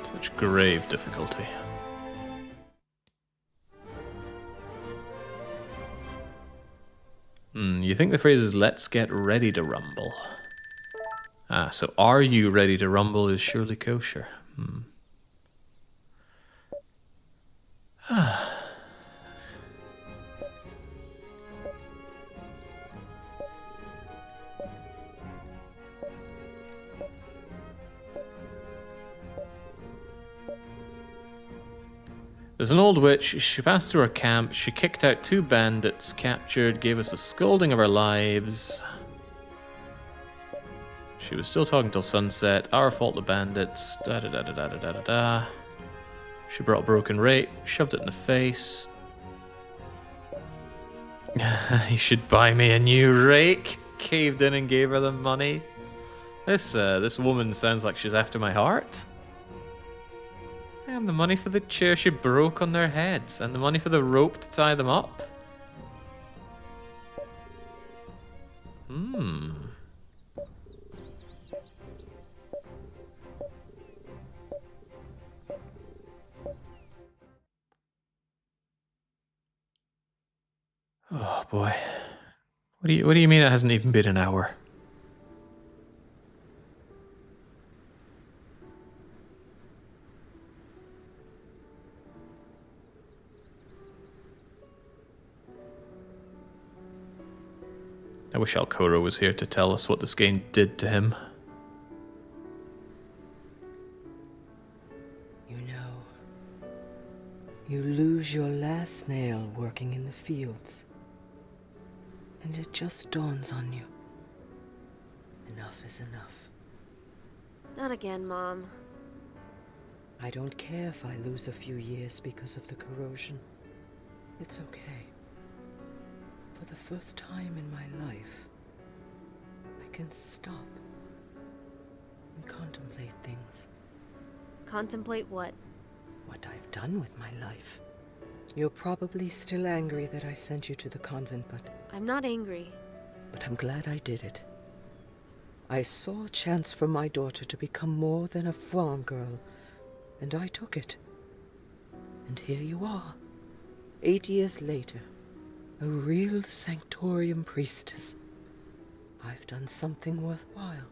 Such grave difficulty. You think the phrase is "let's get ready to rumble"? Ah, so "are you ready to rumble" is surely kosher. There's an old witch. She passed through our camp. She kicked out 2 bandits, captured, gave us a scolding of our lives. She was still talking till sunset. Our fault, the bandits. Da da da da da da da da da. She brought a broken rake, shoved it in the face. You should buy me a new rake. Caved in and gave her the money. This woman sounds like she's after my heart. And the money for the chair she broke on their heads, and the money for the rope to tie them up. Oh boy. What do you mean it hasn't even been an hour? I wish Alcoro was here to tell us what this game did to him. You lose your last nail working in the fields. And it just dawns on you. Enough is enough. Not again, Mom. I don't care if I lose a few years because of the corrosion. It's okay. For the first time in my life, I can stop and contemplate things. Contemplate what? What I've done with my life. You're probably still angry that I sent you to the convent, I'm not angry. but I'm glad I did it. I saw a chance for my daughter to become more than a farm girl, and I took it. And here you are, 8 years later, a real sanctorium priestess. I've done something worthwhile,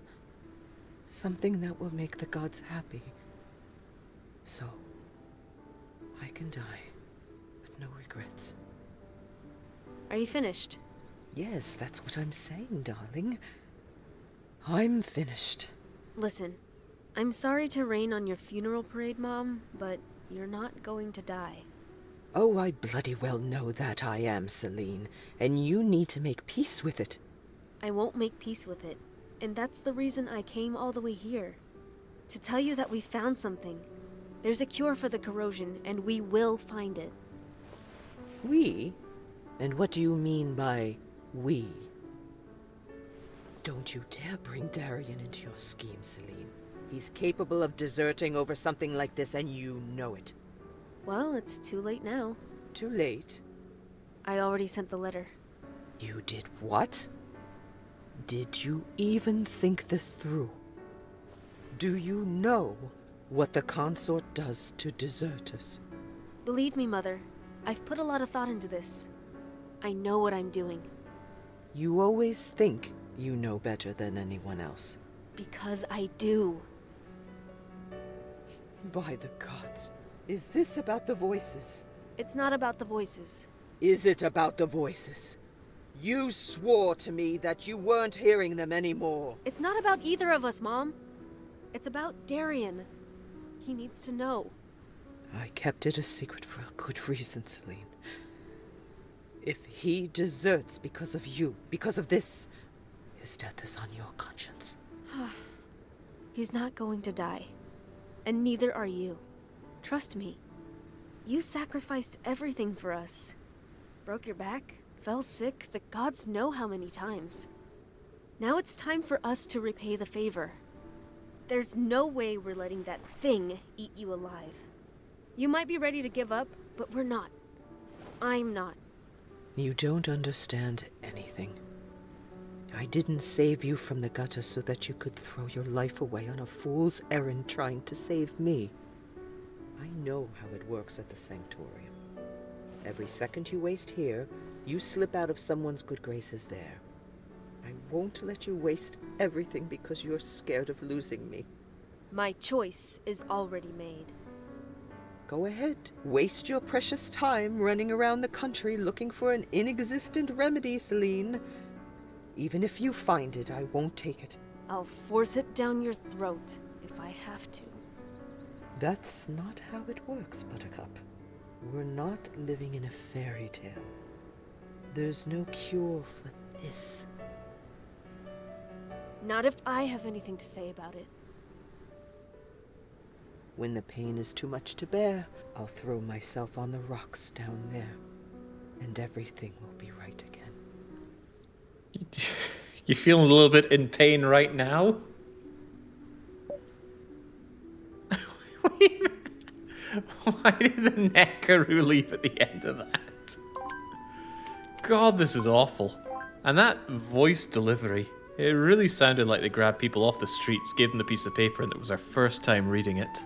something that will make the gods happy. So, I can die with no regrets. Are you finished? Yes, that's what I'm saying, darling. I'm finished. Listen, I'm sorry to rain on your funeral parade, Mom, but you're not going to die. Oh, I bloody well know that I am, Celine, and you need to make peace with it. I won't make peace with it, and that's the reason I came all the way here. To tell you that we found something. There's a cure for the corrosion, and we will find it. We? And what do you mean by we? Don't you dare bring Darien into your scheme, Celine. He's capable of deserting over something like this, and you know it. Well, it's too late now. Too late. I already sent the letter. You did what? Did you even think this through? Do you know what the consort does to deserters? Believe me, Mother, I've put a lot of thought into this. I know what I'm doing. You always think you know better than anyone else. Because I do. By the gods, is this about the voices? It's not about the voices. Is it about the voices? You swore to me that you weren't hearing them anymore. It's not about either of us, Mom. It's about Darien. He needs to know. I kept it a secret for a good reason, Celine. If he deserts because of you, because of this, his death is on your conscience. He's not going to die. And neither are you. Trust me. You sacrificed everything for us. Broke your back, fell sick, the gods know how many times. Now it's time for us to repay the favor. There's no way we're letting that thing eat you alive. You might be ready to give up, but we're not. I'm not. You don't understand anything. I didn't save you from the gutter so that you could throw your life away on a fool's errand trying to save me. I know how it works at the Sanctorium. Every second you waste here, you slip out of someone's good graces there. I won't let you waste everything because you're scared of losing me. My choice is already made. Go ahead. Waste your precious time running around the country looking for an inexistent remedy, Celine. Even if you find it, I won't take it. I'll force it down your throat if I have to. That's not how it works, Buttercup. We're not living in a fairy tale. There's no cure for this. Not if I have anything to say about it. When the pain is too much to bear, I'll throw myself on the rocks down there, and everything will be right again. You feeling a little bit in pain right now? Why did the Nekaroo leave at the end of that? God, this is awful. And that voice delivery, it really sounded like they grabbed people off the streets, gave them the piece of paper, and it was their first time reading it.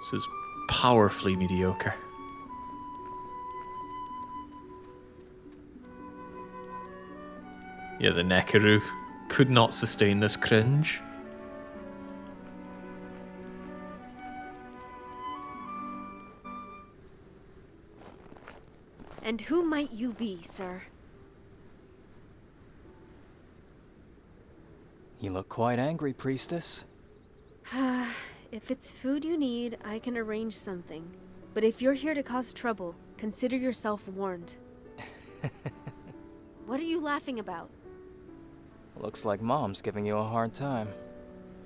This is powerfully mediocre. Yeah, the Nekaroo could not sustain this cringe. And who might you be, sir? You look quite angry, priestess. If it's food you need, I can arrange something. But if you're here to cause trouble, consider yourself warned. What are you laughing about? Looks like Mom's giving you a hard time.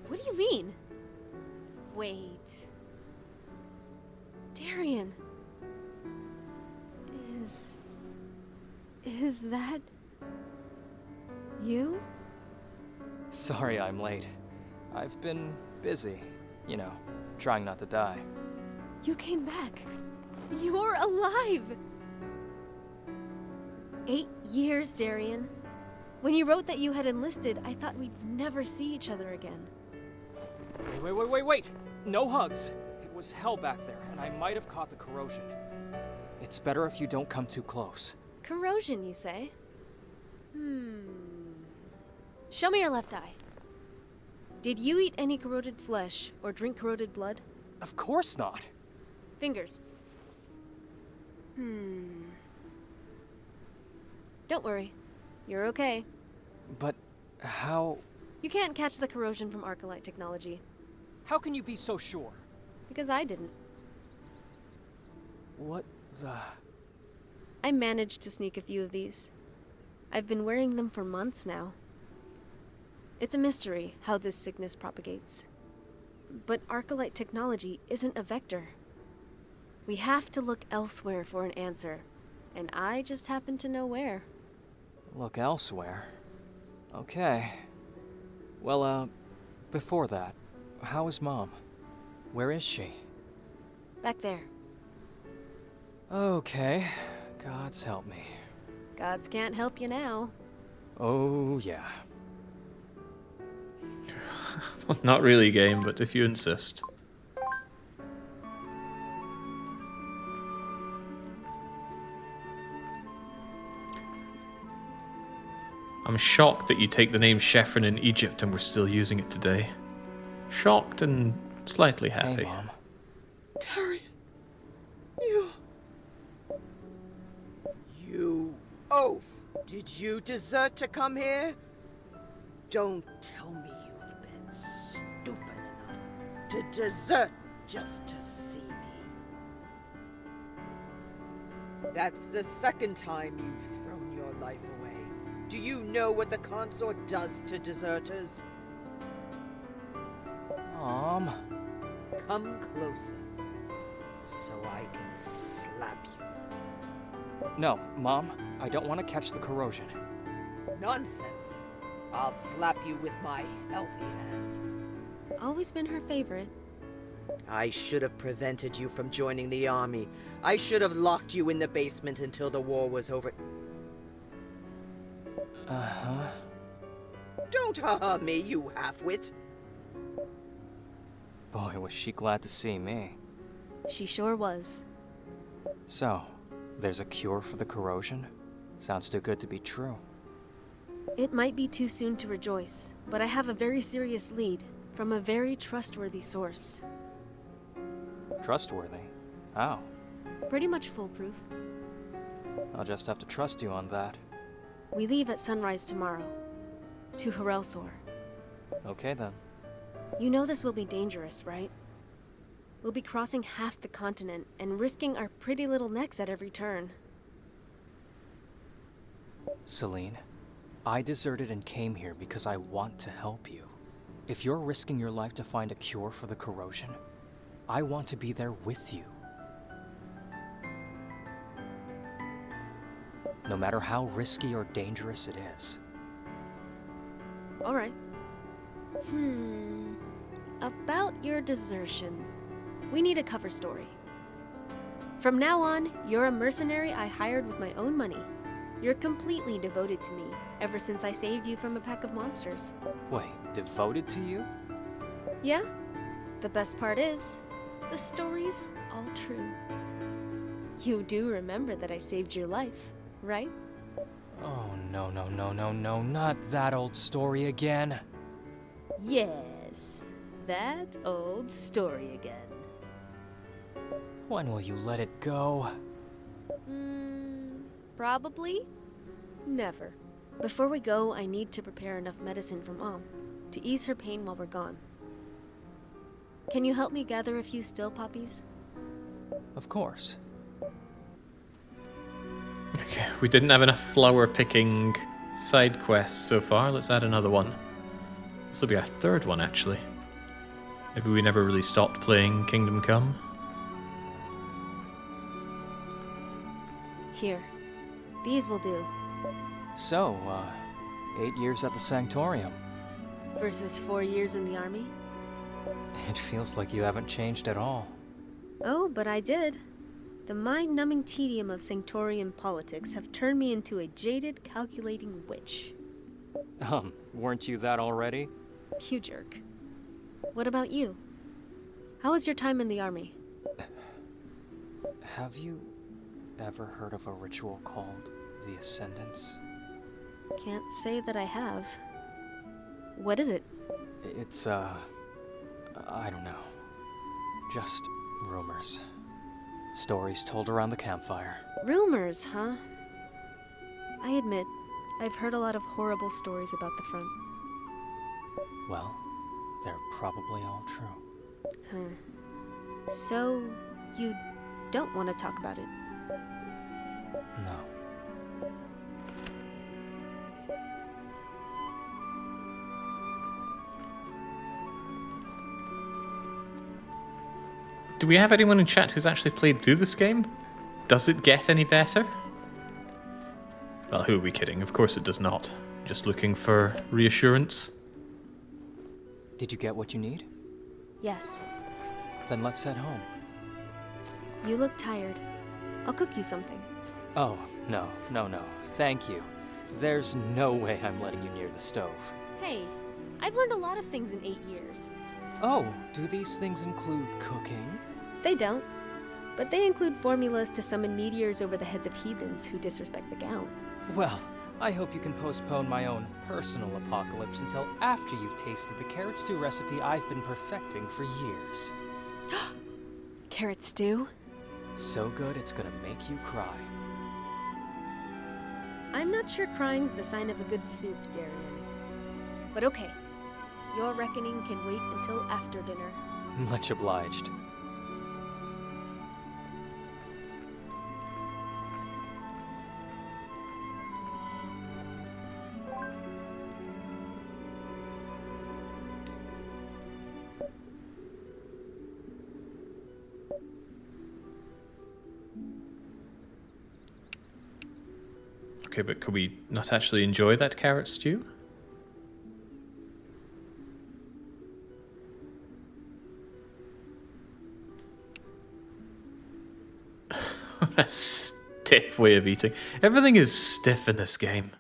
What do you mean? Wait. Darian. Is that... you? Sorry I'm late. I've been busy, you know, trying not to die. You came back. You're alive! 8 years, Darian. When you wrote that you had enlisted, I thought we'd never see each other again. Wait! No hugs! It was hell back there, and I might have caught the corrosion. It's better if you don't come too close. Corrosion, you say? Show me your left eye. Did you eat any corroded flesh or drink corroded blood? Of course not! Fingers. Don't worry. You're okay. But how... You can't catch the corrosion from Arcalite technology. How can you be so sure? Because I didn't. What the... I managed to sneak a few of these. I've been wearing them for months now. It's a mystery how this sickness propagates. But Arcalite technology isn't a vector. We have to look elsewhere for an answer, and I just happen to know where. Look elsewhere? Okay. Well, before that, how is Mom? Where is she? Back there. Okay. God's help me. Gods can't help you now. Oh, yeah. Well, not really game, but if you insist. I'm shocked that you take the name Sheffrin in Egypt and we're still using it today. Shocked and slightly happy. Hey, Mom. Darian, you oaf! Did you desert to come here? Don't tell me you've been stupid enough to desert just to see me. That's the second time you've thrown your life away. Do you know what the consort does to deserters? Mom. Come closer, so I can slap you. No, Mom. I don't want to catch the corrosion. Nonsense. I'll slap you with my healthy hand. Always been her favorite. I should have prevented you from joining the army. I should have locked you in the basement until the war was over. Uh-huh. Don't ha-ha me, you half-wit. Boy, was she glad to see me. She sure was. So, there's a cure for the corrosion? Sounds too good to be true. It might be too soon to rejoice, but I have a very serious lead from a very trustworthy source. Trustworthy? How? Pretty much foolproof. I'll just have to trust you on that. We leave at sunrise tomorrow. To Harelsor. Okay then. You know this will be dangerous, right? We'll be crossing half the continent and risking our pretty little necks at every turn. Celine, I deserted and came here because I want to help you. If you're risking your life to find a cure for the corrosion, I want to be there with you. No matter how risky or dangerous it is. All right. About your desertion. We need a cover story. From now on, you're a mercenary I hired with my own money. You're completely devoted to me, ever since I saved you from a pack of monsters. Wait, devoted to you? Yeah? The best part is, the story's all true. You do remember that I saved your life, right? Oh, no, not that old story again. Yes, that old story again. When will you let it go? Probably never. Before we go, I need to prepare enough medicine for Mom to ease her pain while we're gone. Can you help me gather a few still poppies? Of course. Okay, we didn't have enough flower picking side quests so far. Let's add another one. This will be our third one, actually. Maybe we never really stopped playing Kingdom Come. Here. These will do. So, 8 years at the Sanctorium. Versus 4 years in the army? It feels like you haven't changed at all. Oh, but I did. The mind-numbing tedium of Sanctorium politics have turned me into a jaded, calculating witch. Weren't you that already? You jerk. What about you? How was your time in the army? Have you ever heard of a ritual called the Ascendance? Can't say that I have. What is it? It's, I don't know. Just rumors. Stories told around the campfire. Rumors, huh? I admit, I've heard a lot of horrible stories about the front. Well, they're probably all true. Huh. So, you don't want to talk about it? No. Do we have anyone in chat who's actually played through this game? Does it get any better? Well, who are we kidding? Of course it does not. Just looking for reassurance. Did you get what you need? Yes. Then let's head home. You look tired. I'll cook you something. Oh, no. Thank you. There's no way I'm letting you near the stove. Hey, I've learned a lot of things in 8 years. Oh, do these things include cooking? They don't. But they include formulas to summon meteors over the heads of heathens who disrespect the gown. Well, I hope you can postpone my own personal apocalypse until after you've tasted the carrot stew recipe I've been perfecting for years. Carrot stew? So good it's gonna make you cry. I'm not sure crying's the sign of a good soup, Darian. But okay. Your reckoning can wait until after dinner. Much obliged. Okay, but could we not actually enjoy that carrot stew? What a stiff way of eating. Everything is stiff in this game.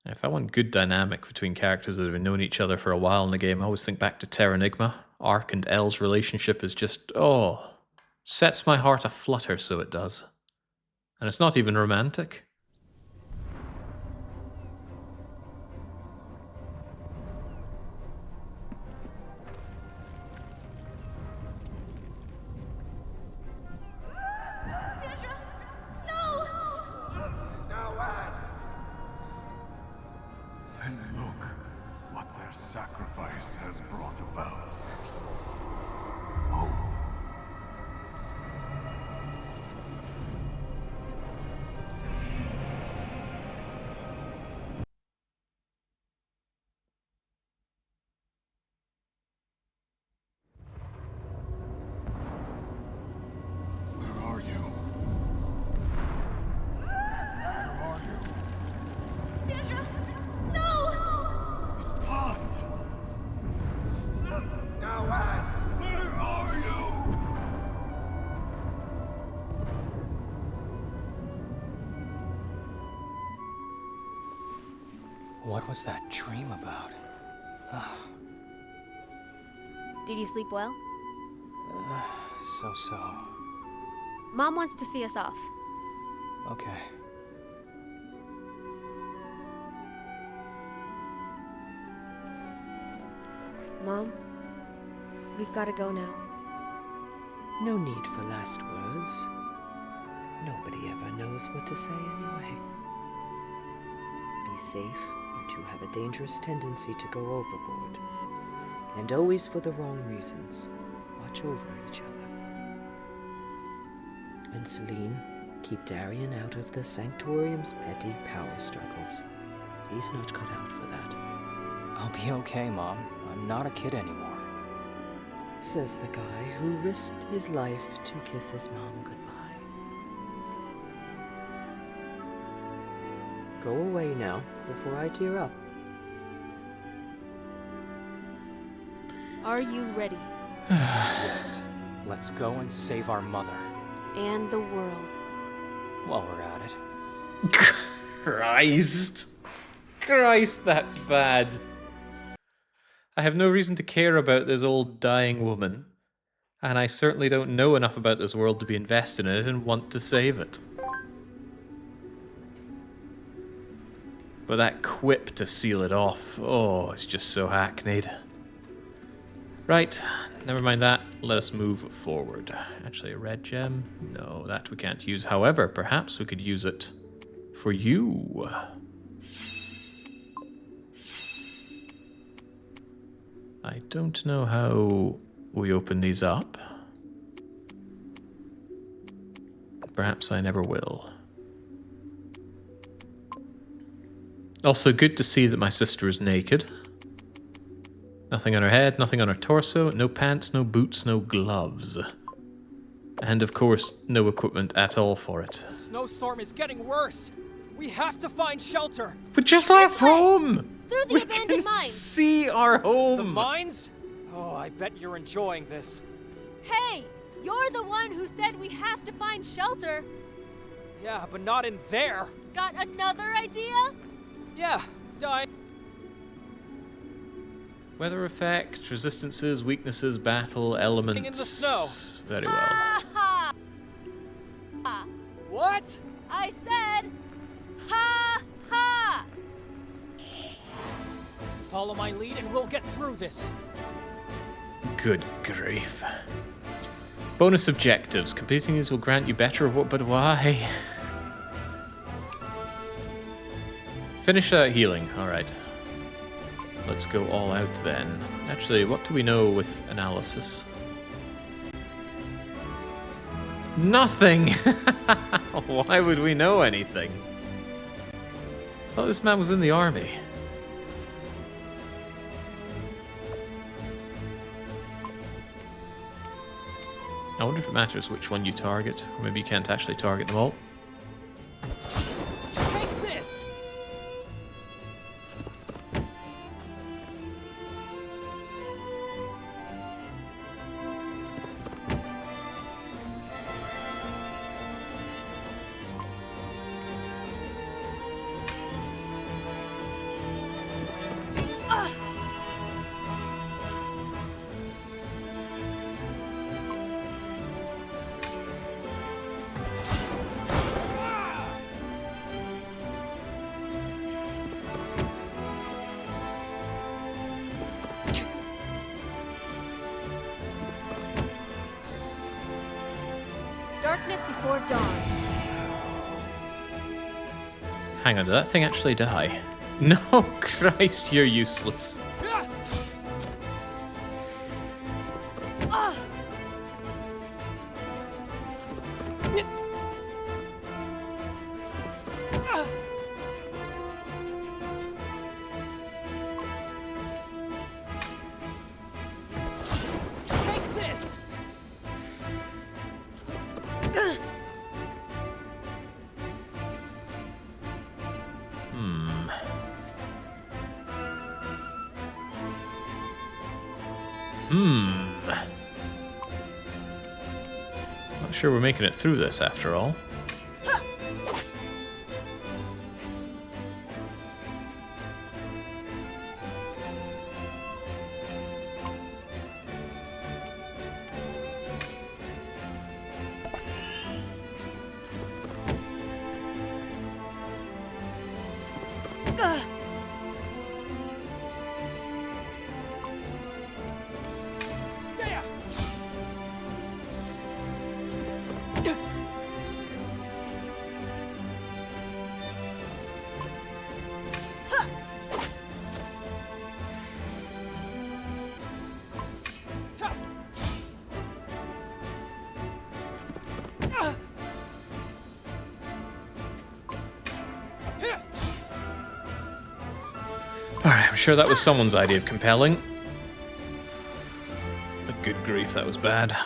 If I want good dynamic between characters that have known each other for a while in the game, I always think back to Terranigma. Ark and Elle's relationship is just, sets my heart aflutter, so it does. And it's not even romantic. And look what their sacrifice has brought about. Oh. Where are you? Where are you? Sandra! No! Respond! Where are you? What was that dream about? Did you sleep well? So. Mom wants to see us off. Okay. Mom, we've got to go now. No need for last words. Nobody ever knows what to say anyway. Be safe two have a dangerous tendency to go overboard. And always for the wrong reasons. Watch over each other. And Celine, keep Darian out of the Sanctorium's petty power struggles. He's not cut out for that. I'll be okay, Mom. I'm not a kid anymore. Says the guy who risked his life to kiss his mom goodbye. Go away now, before I tear up. Are you ready? Yes. Let's go and save our mother. And the world. While we're at it. Christ, that's bad. I have no reason to care about this old dying woman, and I certainly don't know enough about this world to be invested in it and want to save it. But that quip to seal it off, oh, it's just so hackneyed. Right, never mind that. Let us move forward. Actually, a red gem? No, that we can't use. However, perhaps we could use it for you. I don't know how we open these up. Perhaps I never will. Also, good to see that my sister is naked. Nothing on her head, nothing on her torso, no pants, no boots, no gloves. And of course, no equipment at all for it. The snowstorm is getting worse. We have to find shelter. We just left home! Through the We abandoned can mines. see our home! The mines? Oh, I bet you're enjoying this. Hey, you're the one who said we have to find shelter. Yeah, but not in there. Got another idea? Yeah, die. Weather effects, resistances, weaknesses, battle, elements. In the snow. Very well. Ha ha! Ha. What? I said, ha ha! Follow my lead and we'll get through this. Good grief. Bonus objectives. Completing these will grant you better, but why? Finish healing. Alright. Let's go all out then. Actually, what do we know with analysis? Nothing! Why would we know anything? I thought this man was in the army. I wonder if it matters which one you target. Or maybe you can't actually target them all. Take this! Darkness before dawn. Hang on, did that thing actually die? No, Christ, you're useless. Take this! Not sure we're making it through this after all. Alright, I'm sure that was someone's idea of compelling. But good grief, that was bad.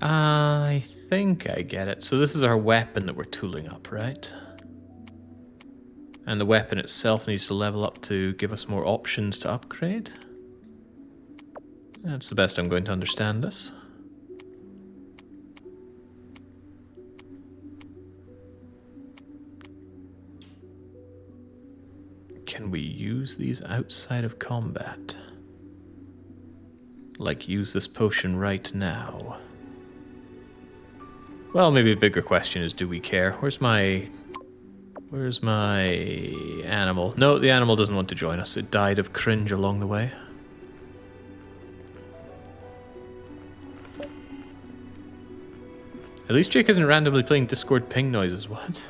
I think I get it. So this is our weapon that we're tooling up, right? And the weapon itself needs to level up to give us more options to upgrade. That's the best I'm going to understand this. Can we use these outside of combat? Like use this potion right now? Well, maybe a bigger question is, do we care? Where's my animal? No, the animal doesn't want to join us. It died of cringe along the way. At least Jake isn't randomly playing Discord ping noises. What?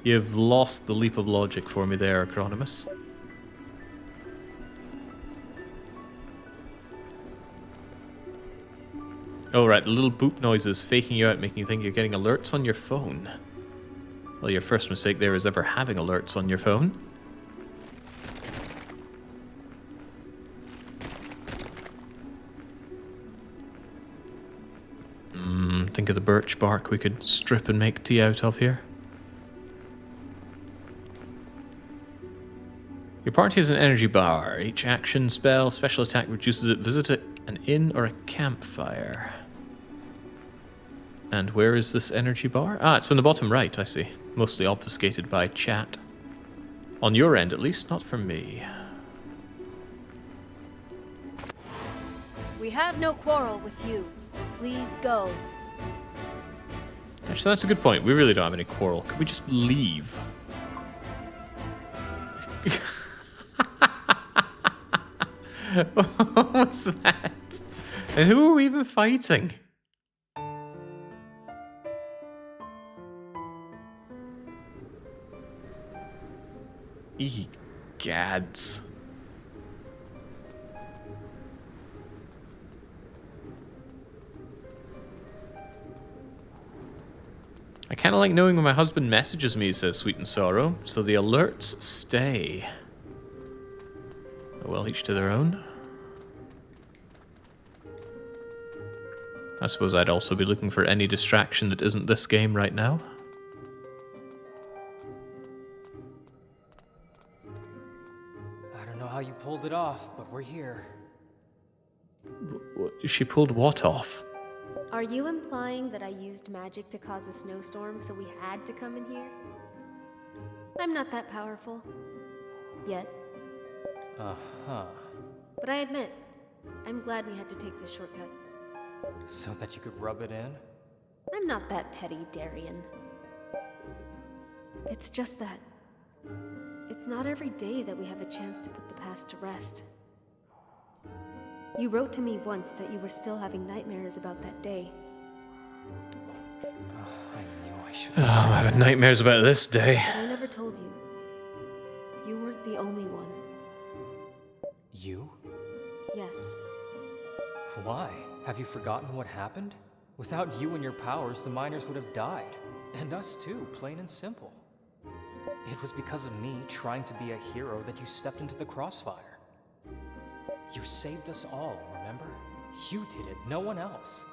You've lost the leap of logic for me there, Acronymus. Oh, right, the little boop noises faking you out, making you think you're getting alerts on your phone. Well, your first mistake there is ever having alerts on your phone. Think of the birch bark we could strip and make tea out of here. Your party has an energy bar. Each action, spell, special attack reduces it. Visit an inn or a campfire. And where is this energy bar? Ah, it's on the bottom right, I see. Mostly obfuscated by chat. On your end, at least, not for me. We have no quarrel with you. Please go. Actually, that's a good point. We really don't have any quarrel. Could we just leave? What was that? And who are we even fighting? Egads. I kind of like knowing when my husband messages me, says Sweet and Sorrow, so the alerts stay. Well, each to their own. I suppose I'd also be looking for any distraction that isn't this game right now. I don't know how you pulled it off, but we're here. She pulled what off? Are you implying that I used magic to cause a snowstorm, so we had to come in here? I'm not that powerful. Yet. Uh-huh. But I admit, I'm glad we had to take this shortcut. So that you could rub it in? I'm not that petty, Darian. It's just that it's not every day that we have a chance to put the past to rest. You wrote to me once that you were still having nightmares about that day. I knew I should. Oh, I'm having nightmares about this day. But I never told you. You weren't the only one. You? Yes. Why? Have you forgotten what happened? Without you and your powers, the miners would have died. And us too, plain and simple. It was because of me trying to be a hero that you stepped into the crossfire. You saved us all, remember? You did it, no one else.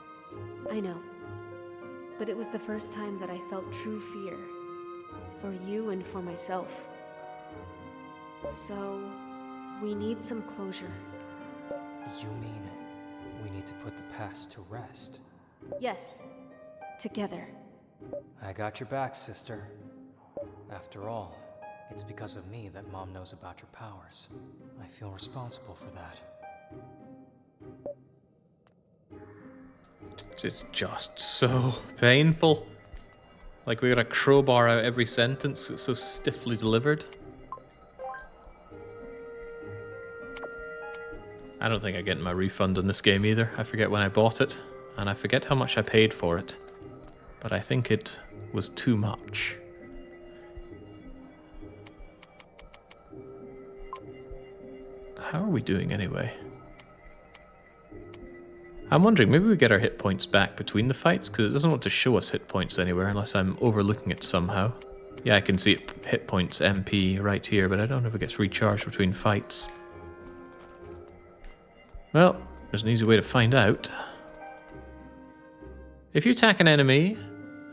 I know. But it was the first time that I felt true fear. For you and for myself. So, we need some closure. You mean we need to put the past to rest? Yes. Together. I got your back, sister. After all, it's because of me that Mom knows about your powers. I feel responsible for that. It's just so painful. Like we gotta crowbar out every sentence. It's so stiffly delivered. I don't think I'm getting my refund on this game either. I forget when I bought it, and I forget how much I paid for it. But I think it was too much. How are we doing anyway? I'm wondering, maybe we get our hit points back between the fights, because it doesn't want to show us hit points anywhere unless I'm overlooking it somehow. Yeah, I can see it, hit points MP right here, but I don't know if it gets recharged between fights. Well, there's an easy way to find out. If you attack an enemy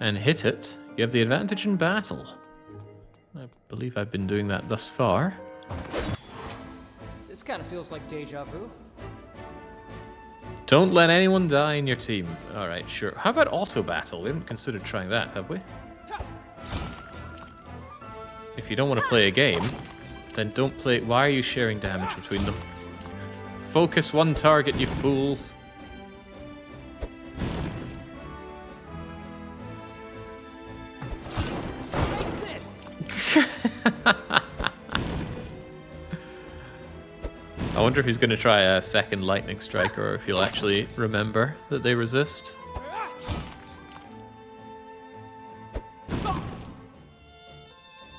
and hit it, you have the advantage in battle. I believe I've been doing that thus far. This kind of feels like deja vu. Don't let anyone die in your team. Alright, sure. How about auto battle? We haven't considered trying that, have we? If you don't want to play a game, then don't play... Why are you sharing damage between them? Focus one target, you fools. I wonder if he's going to try a second lightning strike or if he'll actually remember that they resist.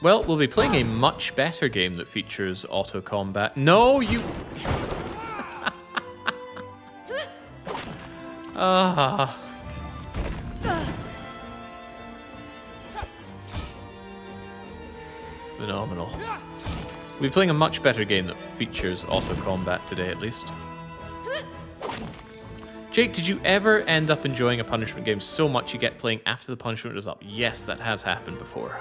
Well, we'll be playing a much better game that features auto combat. No, you... Ah. Phenomenal. We'll be playing a much better game that features auto combat today, at least. Jake, did you ever end up enjoying a punishment game so much you get playing after the punishment was up? Yes, that has happened before.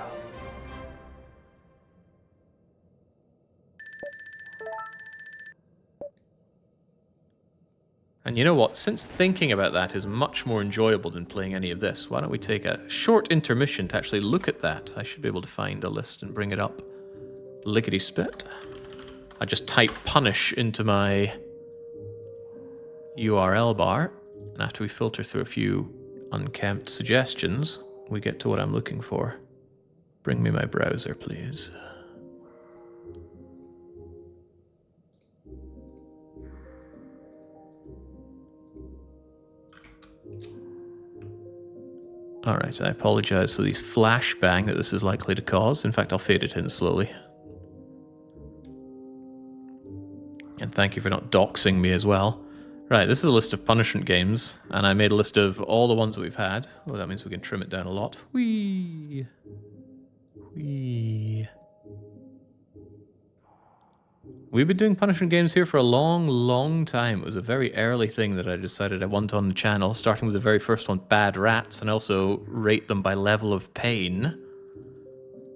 And you know what? Since thinking about that is much more enjoyable than playing any of this, why don't we take a short intermission to actually look at that? I should be able to find a list and bring it up. Lickety spit. I just type punish into my URL bar, and after we filter through a few unkempt suggestions, we get to what I'm looking for. Bring me my browser, please. Alright, I apologize for the flashbang that this is likely to cause. In fact, I'll fade it in slowly. And thank you for not doxing me as well. Right, this is a list of punishment games, and I made a list of all the ones that we've had. Oh, that means we can trim it down a lot. Whee! Whee! We've been doing punishment games here for a long, long time. It was a very early thing that I decided I wanted on the channel, starting with the very first one, Bad Rats, and also rate them by level of pain.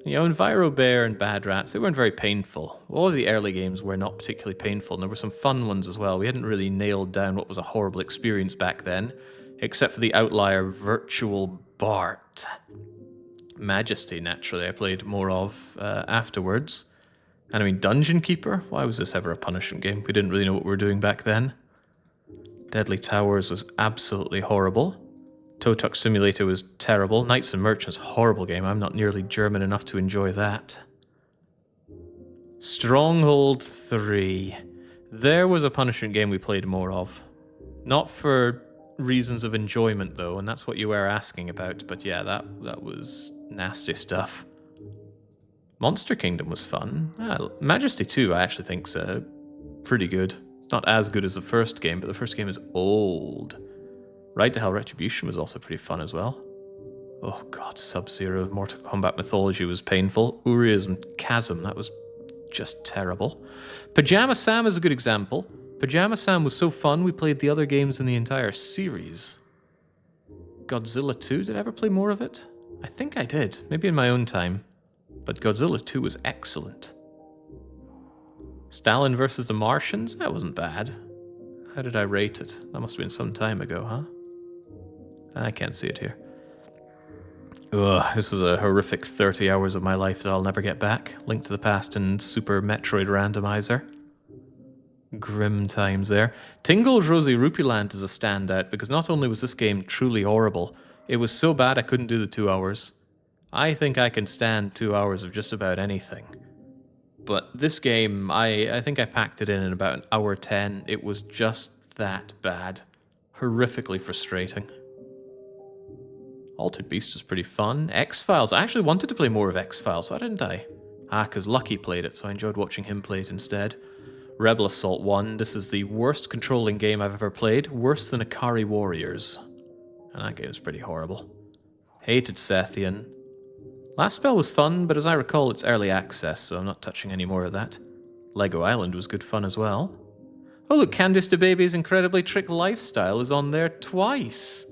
You know, EnviroBear and Bad Rats, they weren't very painful. All of the early games were not particularly painful, and there were some fun ones as well. We hadn't really nailed down what was a horrible experience back then, except for the outlier Virtual Bart. Majesty, naturally, I played more of afterwards. And I mean, Dungeon Keeper? Why was this ever a punishment game? We didn't really know what we were doing back then. Deadly Towers was absolutely horrible. Toe Tuck Simulator was terrible. Knights and Merchants, horrible game. I'm not nearly German enough to enjoy that. Stronghold 3. There was a punishment game we played more of. Not for reasons of enjoyment, though, and that's what you were asking about. But yeah, that was nasty stuff. Monster Kingdom was fun. Majesty 2, I actually think's pretty good. Not as good as the first game, but the first game is old. Right to Hell Retribution was also pretty fun as well. Oh god, Sub-Zero, Mortal Kombat Mythology was painful. Uriasm Chasm, that was just terrible. Pajama Sam is a good example. Pajama Sam was so fun, we played the other games in the entire series. Godzilla 2, did I ever play more of it? I think I did, maybe in my own time. But Godzilla 2 was excellent. Stalin vs. the Martians? That wasn't bad. How did I rate it? That must have been some time ago, huh? I can't see it here. Ugh, this was a horrific 30 hours of my life that I'll never get back. Link to the Past and Super Metroid Randomizer. Grim times there. Tingle's Rosie Rupee Land is a standout because not only was this game truly horrible, it was so bad I couldn't do the 2 hours. I think I can stand 2 hours of just about anything. But this game, I think I packed it in about an hour 10. It was just that bad. Horrifically frustrating. Altered Beast was pretty fun. X-Files, I actually wanted to play more of X-Files, why didn't I? Because Lucky played it, so I enjoyed watching him play it instead. Rebel Assault 1, this is the worst controlling game I've ever played. Worse than Akari Warriors. And that game's pretty horrible. Hated Sethian. Last Spell was fun, but as I recall, it's early access, so I'm not touching any more of that. Lego Island was good fun as well. Oh look, Candice DeBaby's Incredibly Trick Lifestyle is on there twice.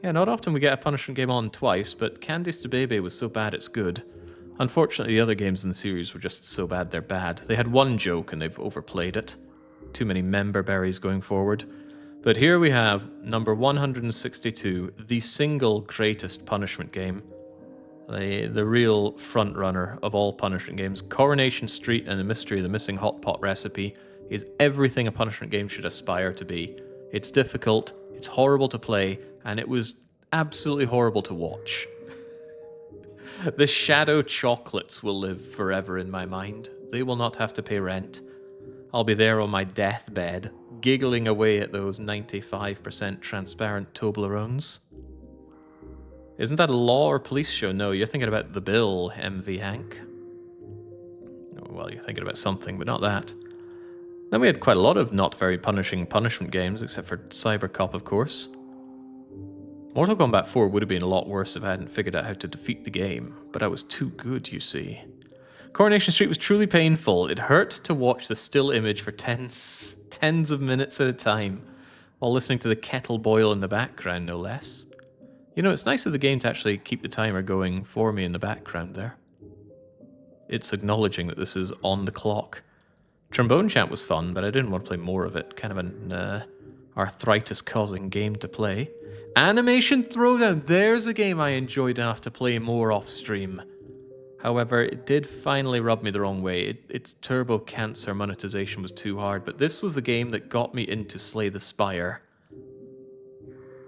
Yeah, not often we get a punishment game on twice, but Candice DeBaby was so bad it's good. Unfortunately, the other games in the series were just so bad they're bad. They had one joke and they've overplayed it. Too many member berries going forward. But here we have number 162, the single greatest punishment game. The real front-runner of all punishment games. Coronation Street and the Mystery of the Missing Hot Pot Recipe is everything a punishment game should aspire to be. It's difficult, it's horrible to play, and it was absolutely horrible to watch. The Shadow Chocolates will live forever in my mind. They will not have to pay rent. I'll be there on my deathbed, giggling away at those 95% transparent Toblerones. Isn't that a law or police show? No, you're thinking about The Bill, MV Hank. Well, you're thinking about something, but not that. Then we had quite a lot of not very punishing punishment games, except for Cybercop, of course. Mortal Kombat 4 would have been a lot worse if I hadn't figured out how to defeat the game, but I was too good, you see. Coronation Street was truly painful. It hurt to watch the still image for tens of minutes at a time, while listening to the kettle boil in the background, no less. You know, it's nice of the game to actually keep the timer going for me in the background there. It's acknowledging that this is on the clock. Trombone Champ was fun, but I didn't want to play more of it. Kind of an arthritis-causing game to play. Animation Throwdown, there's a game I enjoyed enough to play more off-stream. However, it did finally rub me the wrong way. Its turbo cancer monetization was too hard, but this was the game that got me into Slay the Spire.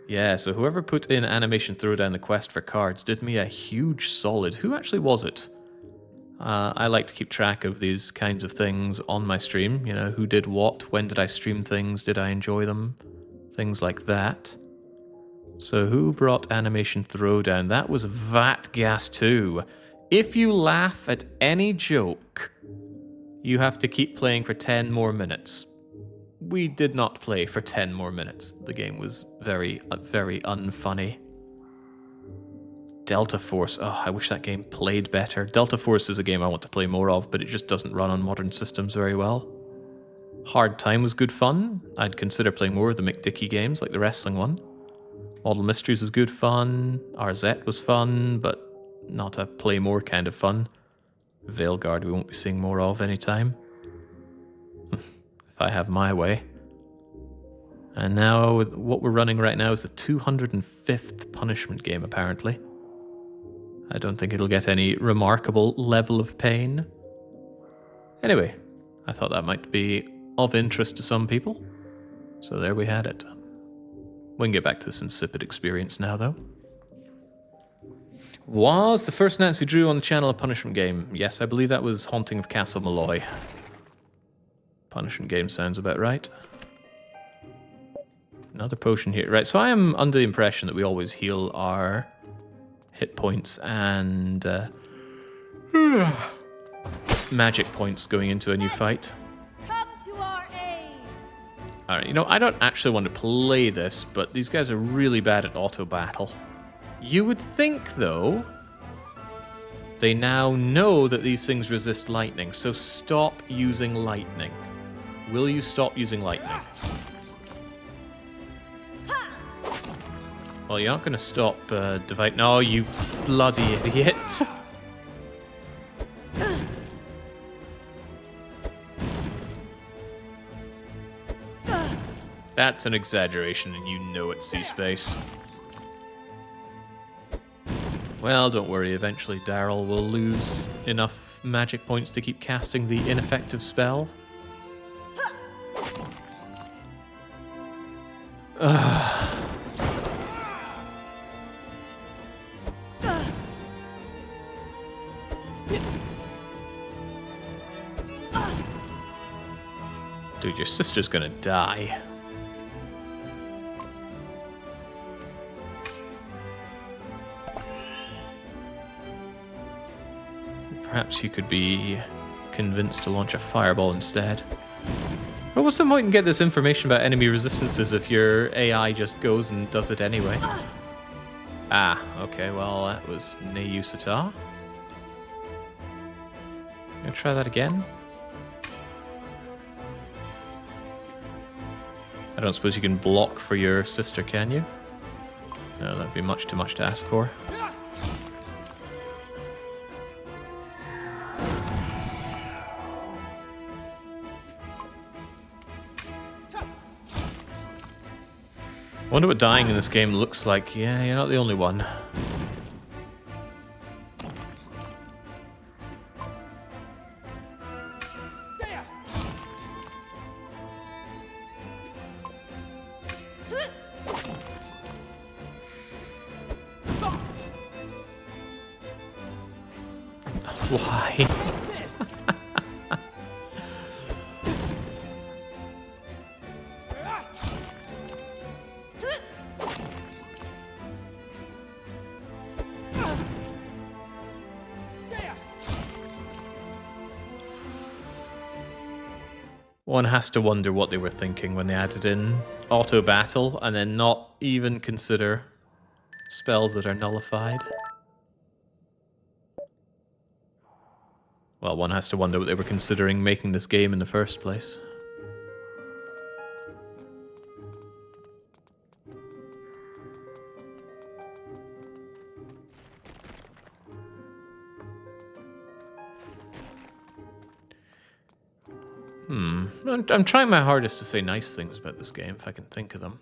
Yeah, so whoever put in Animation Throwdown the quest for cards did me a huge solid. Who actually was it? I like to keep track of these kinds of things on my stream. You know, who did what, when did I stream things, did I enjoy them, things like that. So who brought Animation Throwdown? That was Vatgas 2. If you laugh at any joke, you have to keep playing for 10 more minutes. We did not play for 10 more minutes. The game was very, very unfunny. Delta Force. Oh, I wish that game played better. Delta Force is a game I want to play more of, but it just doesn't run on modern systems very well. Hard Time was good fun. I'd consider playing more of the McDickey games, like the wrestling one. Model Mysteries was good fun. RZ was fun, but not a play more kind of fun. Veilguard we won't be seeing more of anytime. If I have my way. And now, what we're running right now is the 205th punishment game, apparently. I don't think it'll get any remarkable level of pain. Anyway, I thought that might be of interest to some people. So there we had it. We can get back to this insipid experience now, though. Was the first Nancy Drew on the channel a punishment game? Yes, I believe that was Haunting of Castle Malloy. Punishment game sounds about right. Another potion here. Right, so I am under the impression that we always heal our hit points and magic points going into a new fight. Come to our aid. Alright, you know, I don't actually want to play this, but these guys are really bad at auto battle. You would think, though, they now know that these things resist lightning, so stop using lightning. Will you stop using lightning? Well, you're not going to stop divide. No, you bloody idiot. That's an exaggeration, and you know it's C-Space. Well, don't worry. Eventually, Daryl will lose enough magic points to keep casting the ineffective spell. Dude, your sister's gonna die. Perhaps you could be convinced to launch a fireball instead. But what's the point in get this information about enemy resistances if your AI just goes and does it anyway? Ah, okay, well that was no use at all. Gonna try that again. I don't suppose you can block for your sister, can you? No, that'd be much too much to ask for. Wonder what dying in this game looks like. Yeah, you're not the only one. Why? One has to wonder what they were thinking when they added in auto battle and then not even consider spells that are nullified. Well, one has to wonder what they were considering making this game in the first place. I'm trying my hardest to say nice things about this game, if I can think of them.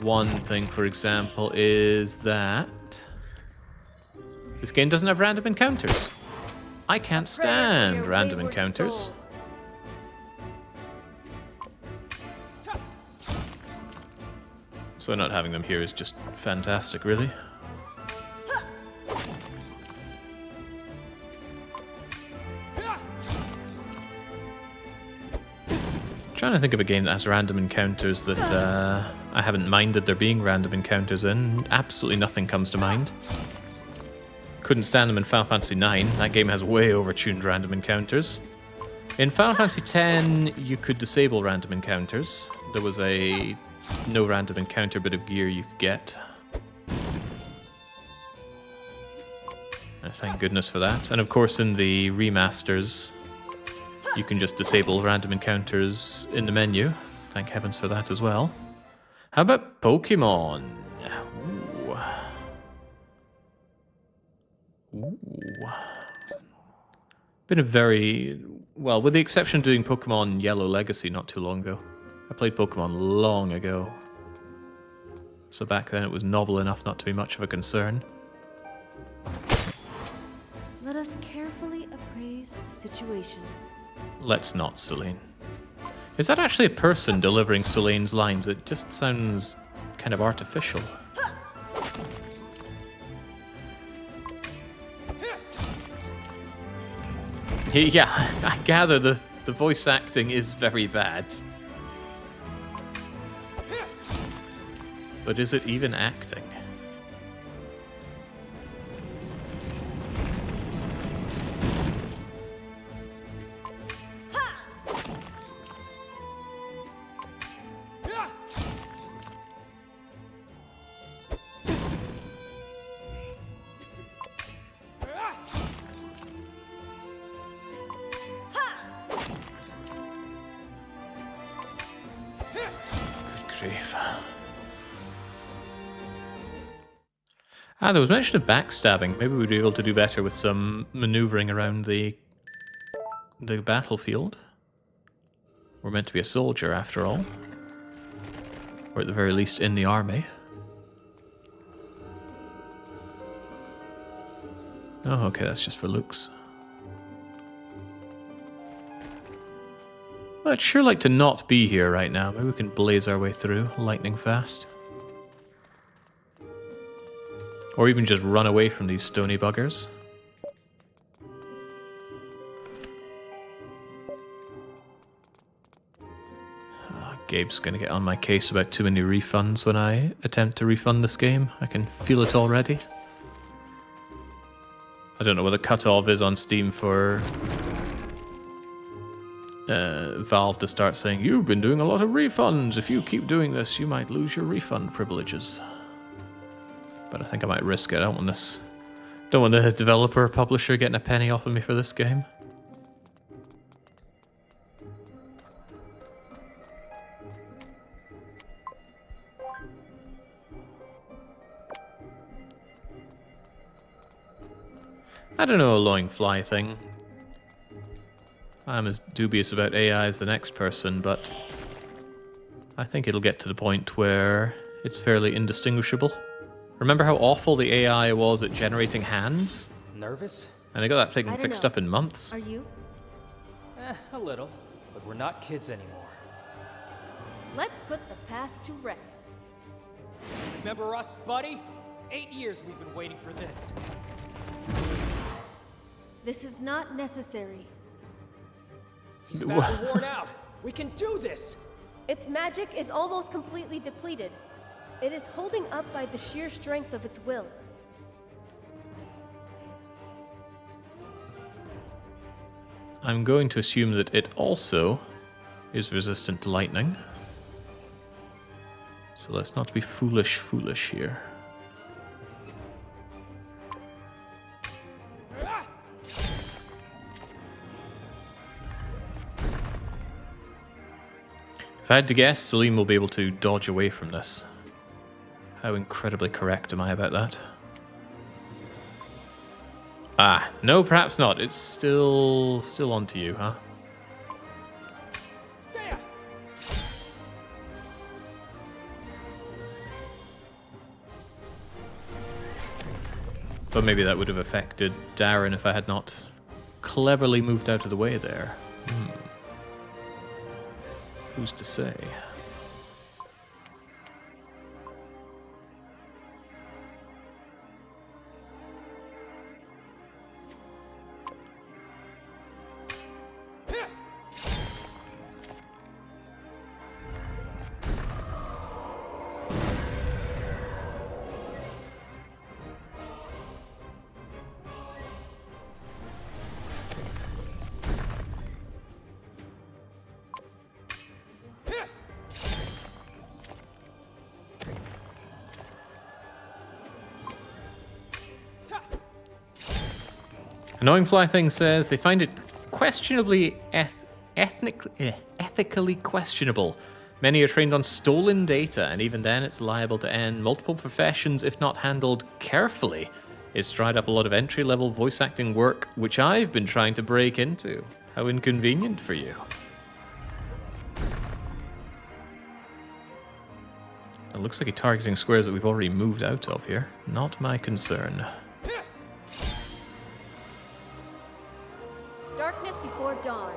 One thing, for example, is that this game doesn't have random encounters. I can't stand random encounters. So not having them here is just fantastic, really. Trying to think of a game that has random encounters that I haven't minded there being random encounters in. Absolutely nothing comes to mind. Couldn't stand them in Final Fantasy IX. That game has way overtuned random encounters. In Final Fantasy X, you could disable random encounters. There was a no random encounter bit of gear you could get. Thank goodness for that. And of course in the remasters, you can just disable random encounters in the menu. Thank heavens for that as well. How about Pokemon? Ooh. Been a very... well, with the exception of doing Pokemon Yellow Legacy not too long ago. I played Pokemon long ago. So back then it was novel enough not to be much of a concern. Let us carefully appraise the situation. Let's not, Selene. Is that actually a person delivering Selene's lines? It just sounds kind of artificial. Yeah, I gather the voice acting is very bad. But is it even acting? Ah, there was mention of backstabbing. Maybe we'd be able to do better with some maneuvering around the battlefield. We're meant to be a soldier, after all. Or at the very least, in the army. Oh, okay, that's just for looks. Well, I'd sure like to not be here right now. Maybe we can blaze our way through, lightning fast. Or even just run away from these stony buggers. Gabe's gonna get on my case about too many refunds when I attempt to refund this game. I can feel it already. I don't know what the cutoff is on Steam for Valve to start saying, you've been doing a lot of refunds. If you keep doing this, you might lose your refund privileges. But I think I might risk it. I don't want this. Don't want the developer or publisher getting a penny off of me for this game. I don't know, a glowing fly thing. I'm as dubious about AI as the next person, but I think it'll get to the point where it's fairly indistinguishable. Remember how awful the AI was at generating hands? Nervous? And they got that thing I don't fixed know. up in months. Are you? A little. But we're not kids anymore. Let's put the past to rest. Remember us, buddy? 8 years we've been waiting for this. This is not necessary. He's badly worn out. We can do this! Its magic is almost completely depleted. It is holding up by the sheer strength of its will. I'm going to assume that it also is resistant to lightning. So let's not be foolish here. If I had to guess, Celine will be able to dodge away from this. How incredibly correct am I about that? Ah, no, perhaps not. It's still on to you, huh? But maybe that would have affected Darren if I had not cleverly moved out of the way there. Who's to say? Annoying Fly Thing says they find it questionably ethically questionable. Many are trained on stolen data, and even then it's liable to end multiple professions if not handled carefully. It's dried up a lot of entry-level voice acting work, which I've been trying to break into. How inconvenient for you. It looks like he's targeting squares that we've already moved out of here. Not my concern. Darkness before dawn.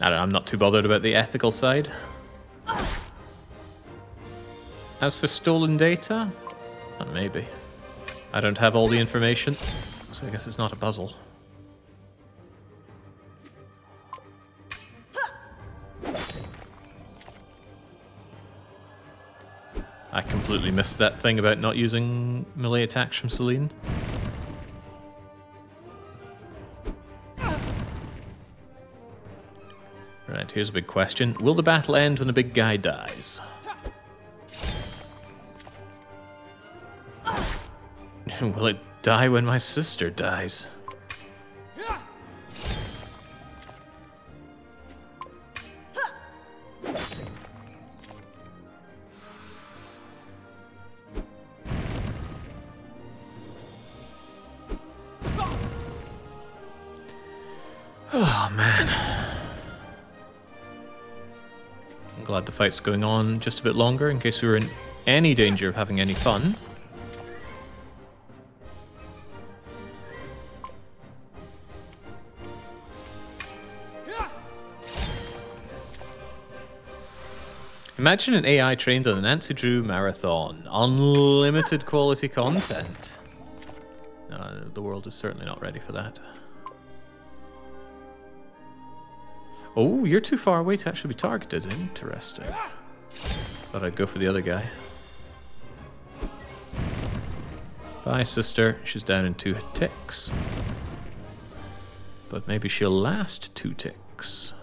I don't know, I'm not too bothered about the ethical side. As for stolen data, well, maybe. I don't have all the information, so I guess it's not a puzzle. I completely missed that thing about not using melee attacks from Celine. Right, here's a big question. Will the battle end when the big guy dies? Will it die when my sister dies? Oh, man. I'm glad the fight's going on just a bit longer in case we were in any danger of having any fun. Imagine an AI trained on a Nancy Drew marathon. Unlimited quality content. No, the world is certainly not ready for that. Oh, you're too far away to actually be targeted. Interesting. Thought I'd go for the other guy. Bye, sister. She's down in 2 ticks. But maybe she'll last 2 ticks.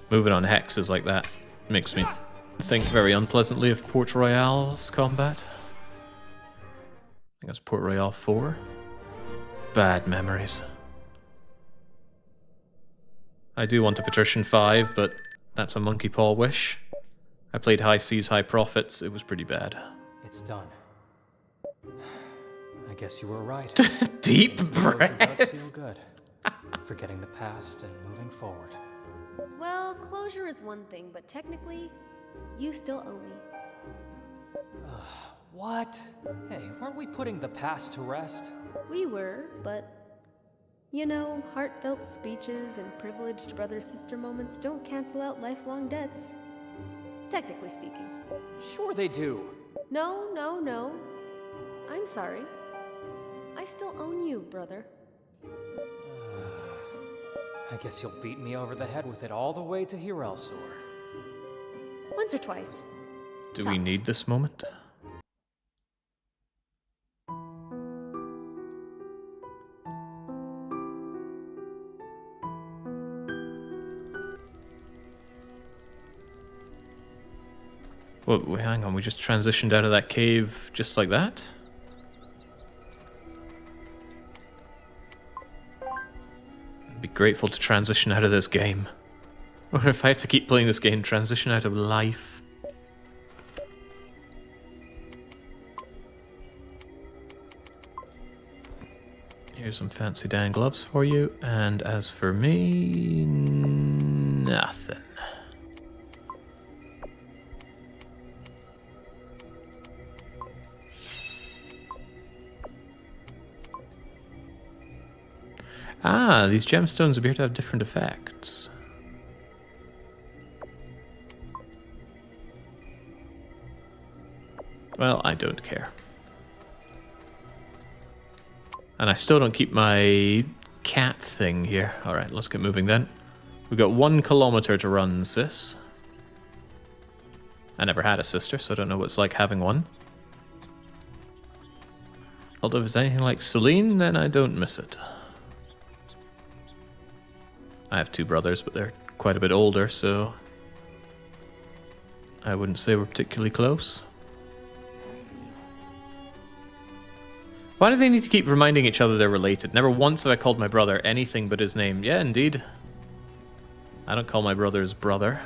Moving on hexes like that makes me think very unpleasantly of Port Royale's combat. I think that's Port Royale 4. Bad memories. I do want a Patrician 5, but that's a monkey paw wish. I played High Seas, High Profits. It was pretty bad. It's done. I guess you were right. Deep Closure breath. does feel good. Forgetting the past and moving forward. Well, closure is one thing, but technically, you still owe me. What? Hey, weren't we putting the past to rest? We were, but you know, heartfelt speeches and privileged brother-sister moments don't cancel out lifelong debts. Technically speaking. Sure they do. No, no, no. I'm sorry. I still own you, brother. I guess you'll beat me over the head with it all the way to Hirelsor. Once or twice. Do we need this moment? Well, wait, hang on, we just transitioned out of that cave just like that? I'd be grateful to transition out of this game. Or if I have to keep playing this game, transition out of life. Here's some fancy Dan gloves for you, and as for me, nothing. Ah, these gemstones appear to have different effects. Well, I don't care. And I still don't keep my cat thing here. Alright, let's get moving then. We've got 1 kilometer to run, sis. I never had a sister, so I don't know what it's like having one. Although if it's anything like Celine, then I don't miss it. I have 2 brothers, but they're quite a bit older, so I wouldn't say we're particularly close. Why do they need to keep reminding each other they're related? Never once have I called my brother anything but his name. Yeah, indeed. I don't call my brothers brother.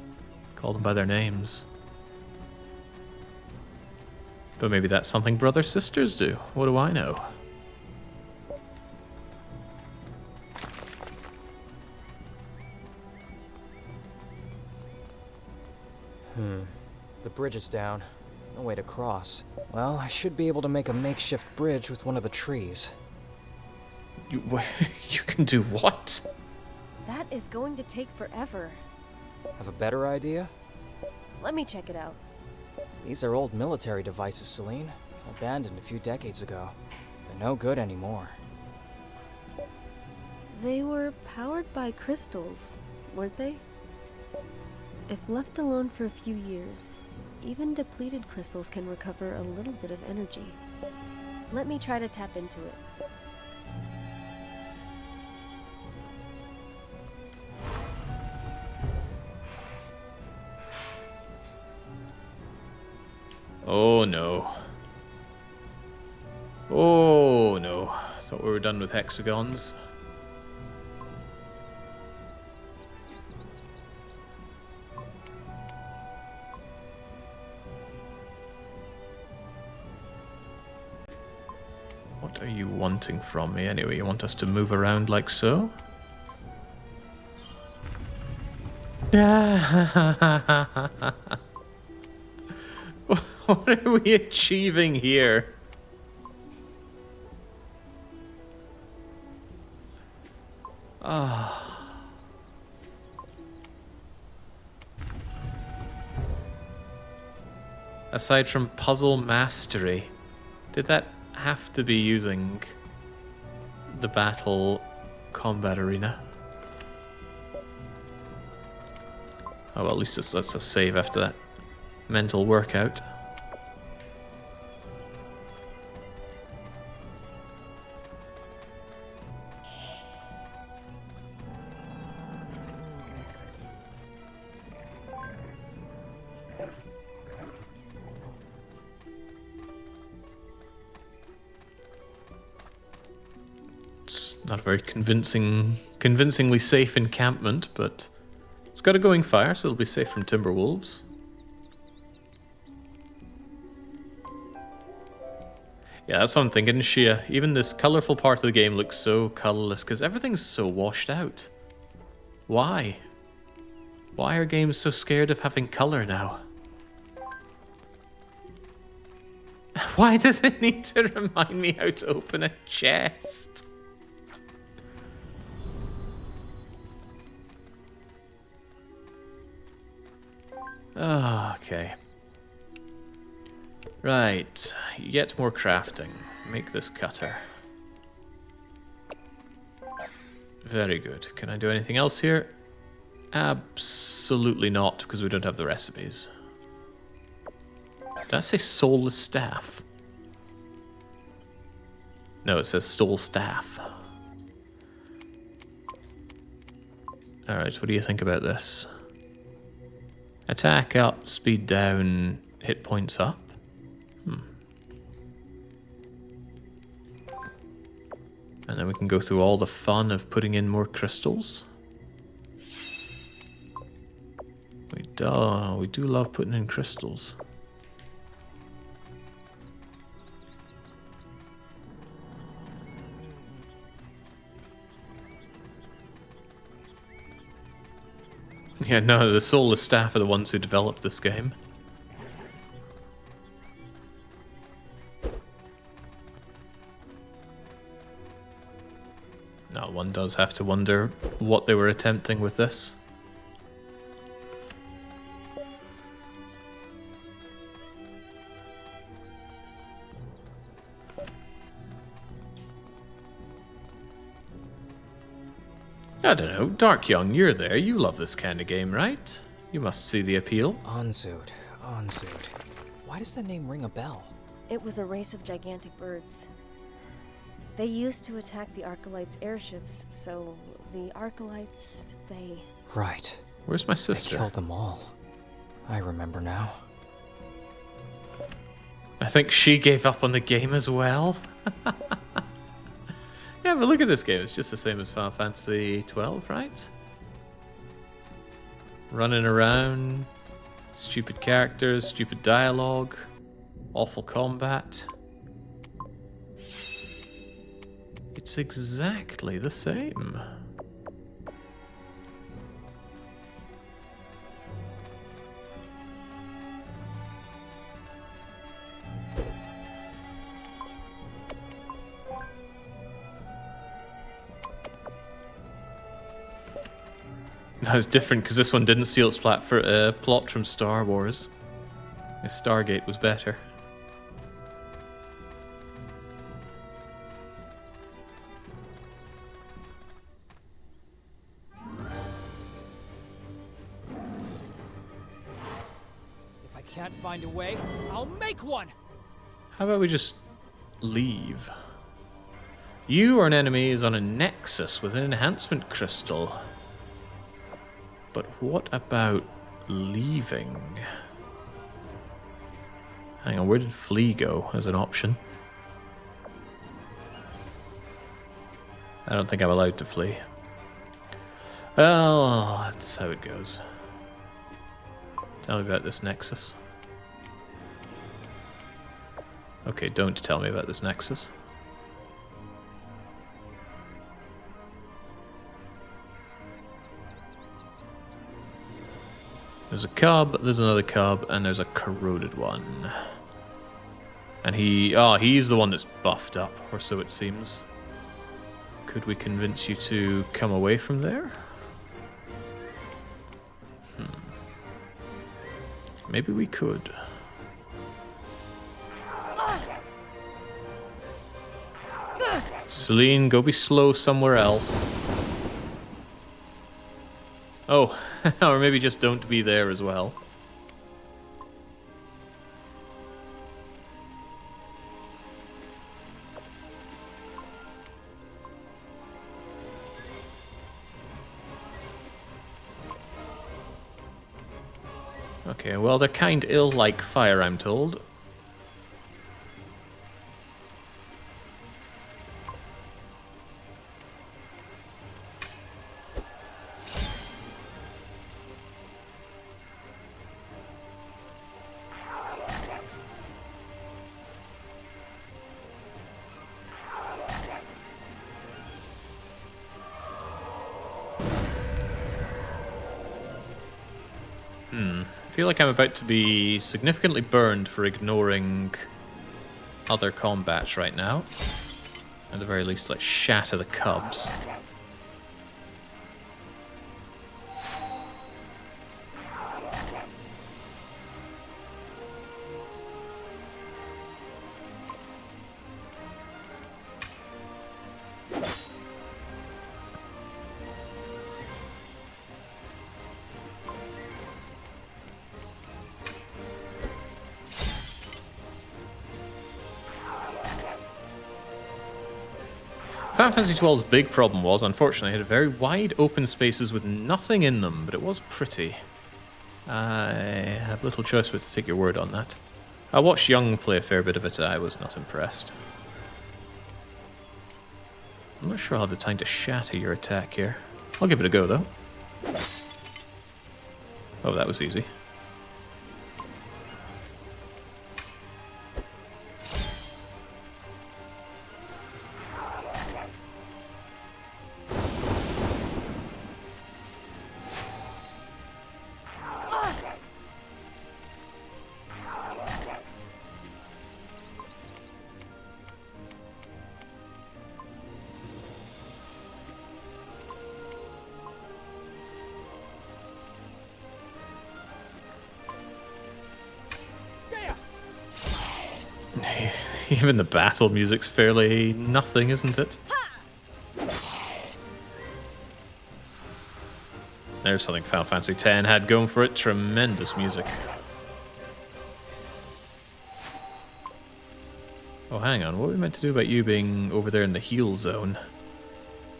I call them by their names. But maybe that's something brother-sisters do. What do I know? The bridge is down. No way to cross. Well, I should be able to make a makeshift bridge with one of the trees. You can do what? That is going to take forever. Have a better idea? Let me check it out. These are old military devices, Celine. Abandoned a few decades ago. They're no good anymore. They were powered by crystals, weren't they? If left alone for a few years, even depleted crystals can recover a little bit of energy. Let me try to tap into it. Oh no. Oh no. Thought we were done with hexagons. What are you wanting from me anyway? You want us to move around like so? What are we achieving here? Aside from puzzle mastery, did that have to be using the battle combat arena? Oh, well, at least it's a save after that mental workout. It's not a very convincingly safe encampment, but it's got a going fire, so it'll be safe from timber wolves. Yeah, that's what I'm thinking, Shia. Even this colourful part of the game looks so colourless, because everything's so washed out. Why? Why are games so scared of having colour now? Why does it need to remind me how to open a chest? Oh, okay. Right, yet more crafting. Make this cutter. Very good. Can I do anything else here? Absolutely not, because we don't have the recipes. Did I say soulless staff? No, it says stole staff. Alright, what do you think about this? Attack up, speed down, hit points up. And then we can go through all the fun of putting in more crystals. We do love putting in crystals. Yeah, no, the soulless staff are the ones who developed this game. Now, one does have to wonder what they were attempting with this. I don't know, Dark Young, you're there. You love this kind of game, right? You must see the appeal. Onzud. Why does the name ring a bell? It was a race of gigantic birds. They used to attack the Arcalites' airships, so the Arcalites, they... Right. Where's my sister? They killed them all. I remember now. I think she gave up on the game as well. Yeah, but look at this game. It's just the same as Final Fantasy 12, right? Running around, stupid characters, stupid dialogue, awful combat. It's exactly the same. No, it's different because this one didn't steal its plot from Star Wars. Stargate was better. If I can't find a way, I'll make one! How about we just leave? You or an enemy is on a nexus with an enhancement crystal. But what about leaving? Hang on, where did flee go as an option? I don't think I'm allowed to flee. Well, that's how it goes. Tell me about this nexus. Okay, don't tell me about this nexus. There's a cub, there's another cub, and there's a corroded one. And he's the one that's buffed up, or so it seems. Could we convince you to come away from there? Maybe we could. Celine, go be slow somewhere else. Oh, or maybe just don't be there as well. Okay, well, they're kind ill like fire, I'm told. I feel like I'm about to be significantly burned for ignoring other combats right now. At the very least, let's shatter the cubs. Final Fantasy XII's big problem was, unfortunately, it had very wide open spaces with nothing in them, but it was pretty. I have little choice but to take your word on that. I watched Young play a fair bit of it, I was not impressed. I'm not sure I'll have the time to shatter your attack here. I'll give it a go, though. Oh, that was easy. Even the battle music's fairly nothing, isn't it? There's something Final Fantasy X had going for it. Tremendous music. Oh, hang on. What are we meant to do about you being over there in the heal zone?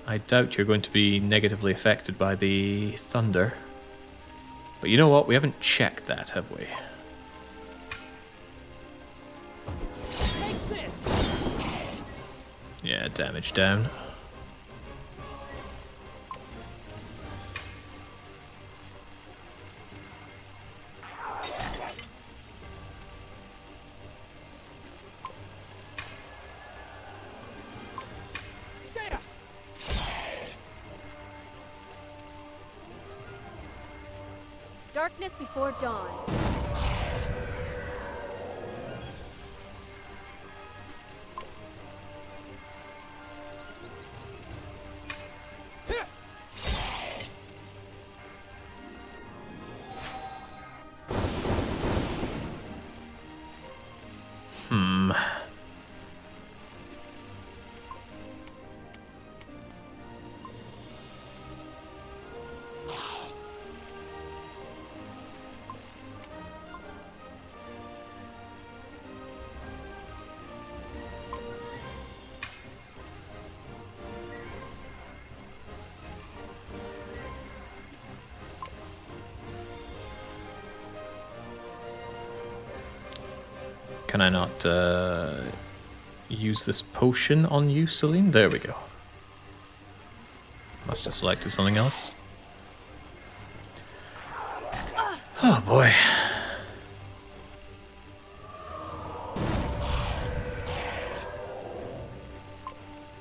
I doubt you're going to be negatively affected by the thunder. But you know what? We haven't checked that, have we? Yeah, damage down. Darkness before dawn. Can I not use this potion on you, Celine? There we go. Must have selected something else. Oh boy.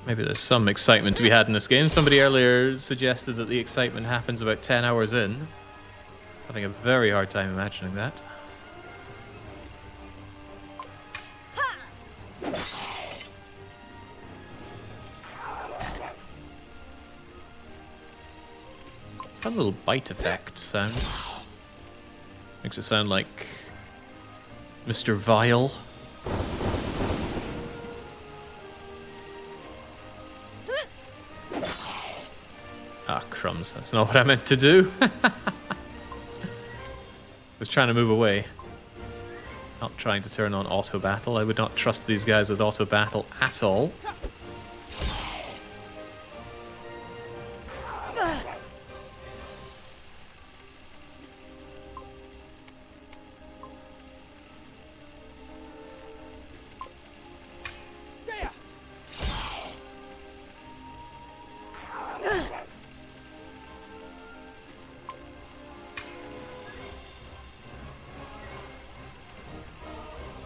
Maybe there's some excitement to be had in this game. Somebody earlier suggested that the excitement happens about 10 hours in. Having a very hard time imagining that. Fun little bite effect sound. Makes it sound like Mr. Vile. Ah, crumbs. That's not what I meant to do. I was trying to move away. Not trying to turn on auto battle. I would not trust these guys with auto battle at all.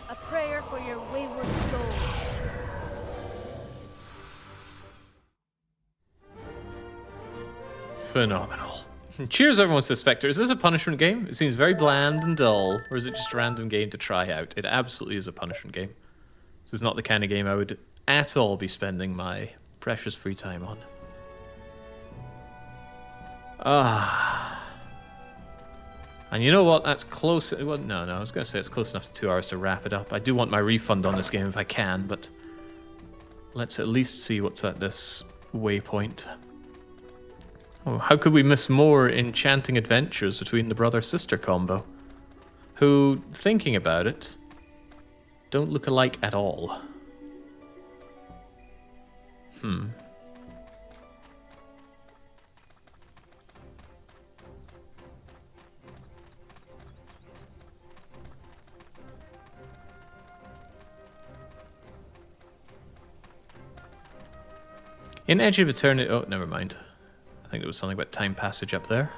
A prayer for your wayward soul. Phenomenal. Cheers, everyone, to Spectre. Is this a punishment game? It seems very bland and dull, or is it just a random game to try out? It absolutely is a punishment game. This is not the kind of game I would at all be spending my precious free time on. Ah. And you know what? That's close. Well, no, I was going to say it's close enough to 2 hours to wrap it up. I do want my refund on this game if I can, but let's at least see what's at this waypoint. Oh, how could we miss more enchanting adventures between the brother-sister combo? Who, thinking about it, don't look alike at all. In Edge of Eternity... Oh, never mind. I think there was something about time passage up there.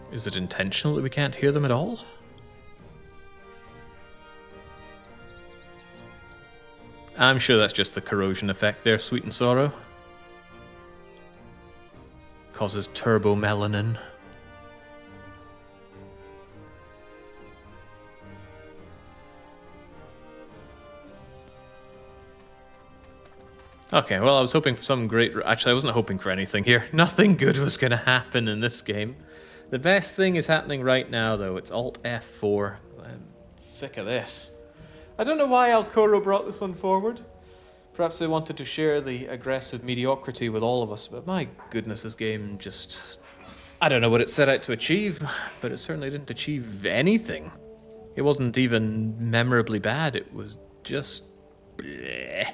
Is it intentional that we can't hear them at all? I'm sure that's just the corrosion effect there, Sweet and Sorrow. Causes turbo-melanin. Okay, well, I was hoping for some great... Actually, I wasn't hoping for anything here. Nothing good was going to happen in this game. The best thing is happening right now, though. It's Alt F4. I'm sick of this. I don't know why Alcoro brought this one forward. Perhaps they wanted to share the aggressive mediocrity with all of us, but my goodness, this game just... I don't know what it set out to achieve, but it certainly didn't achieve anything. It wasn't even memorably bad. It was just... bleh.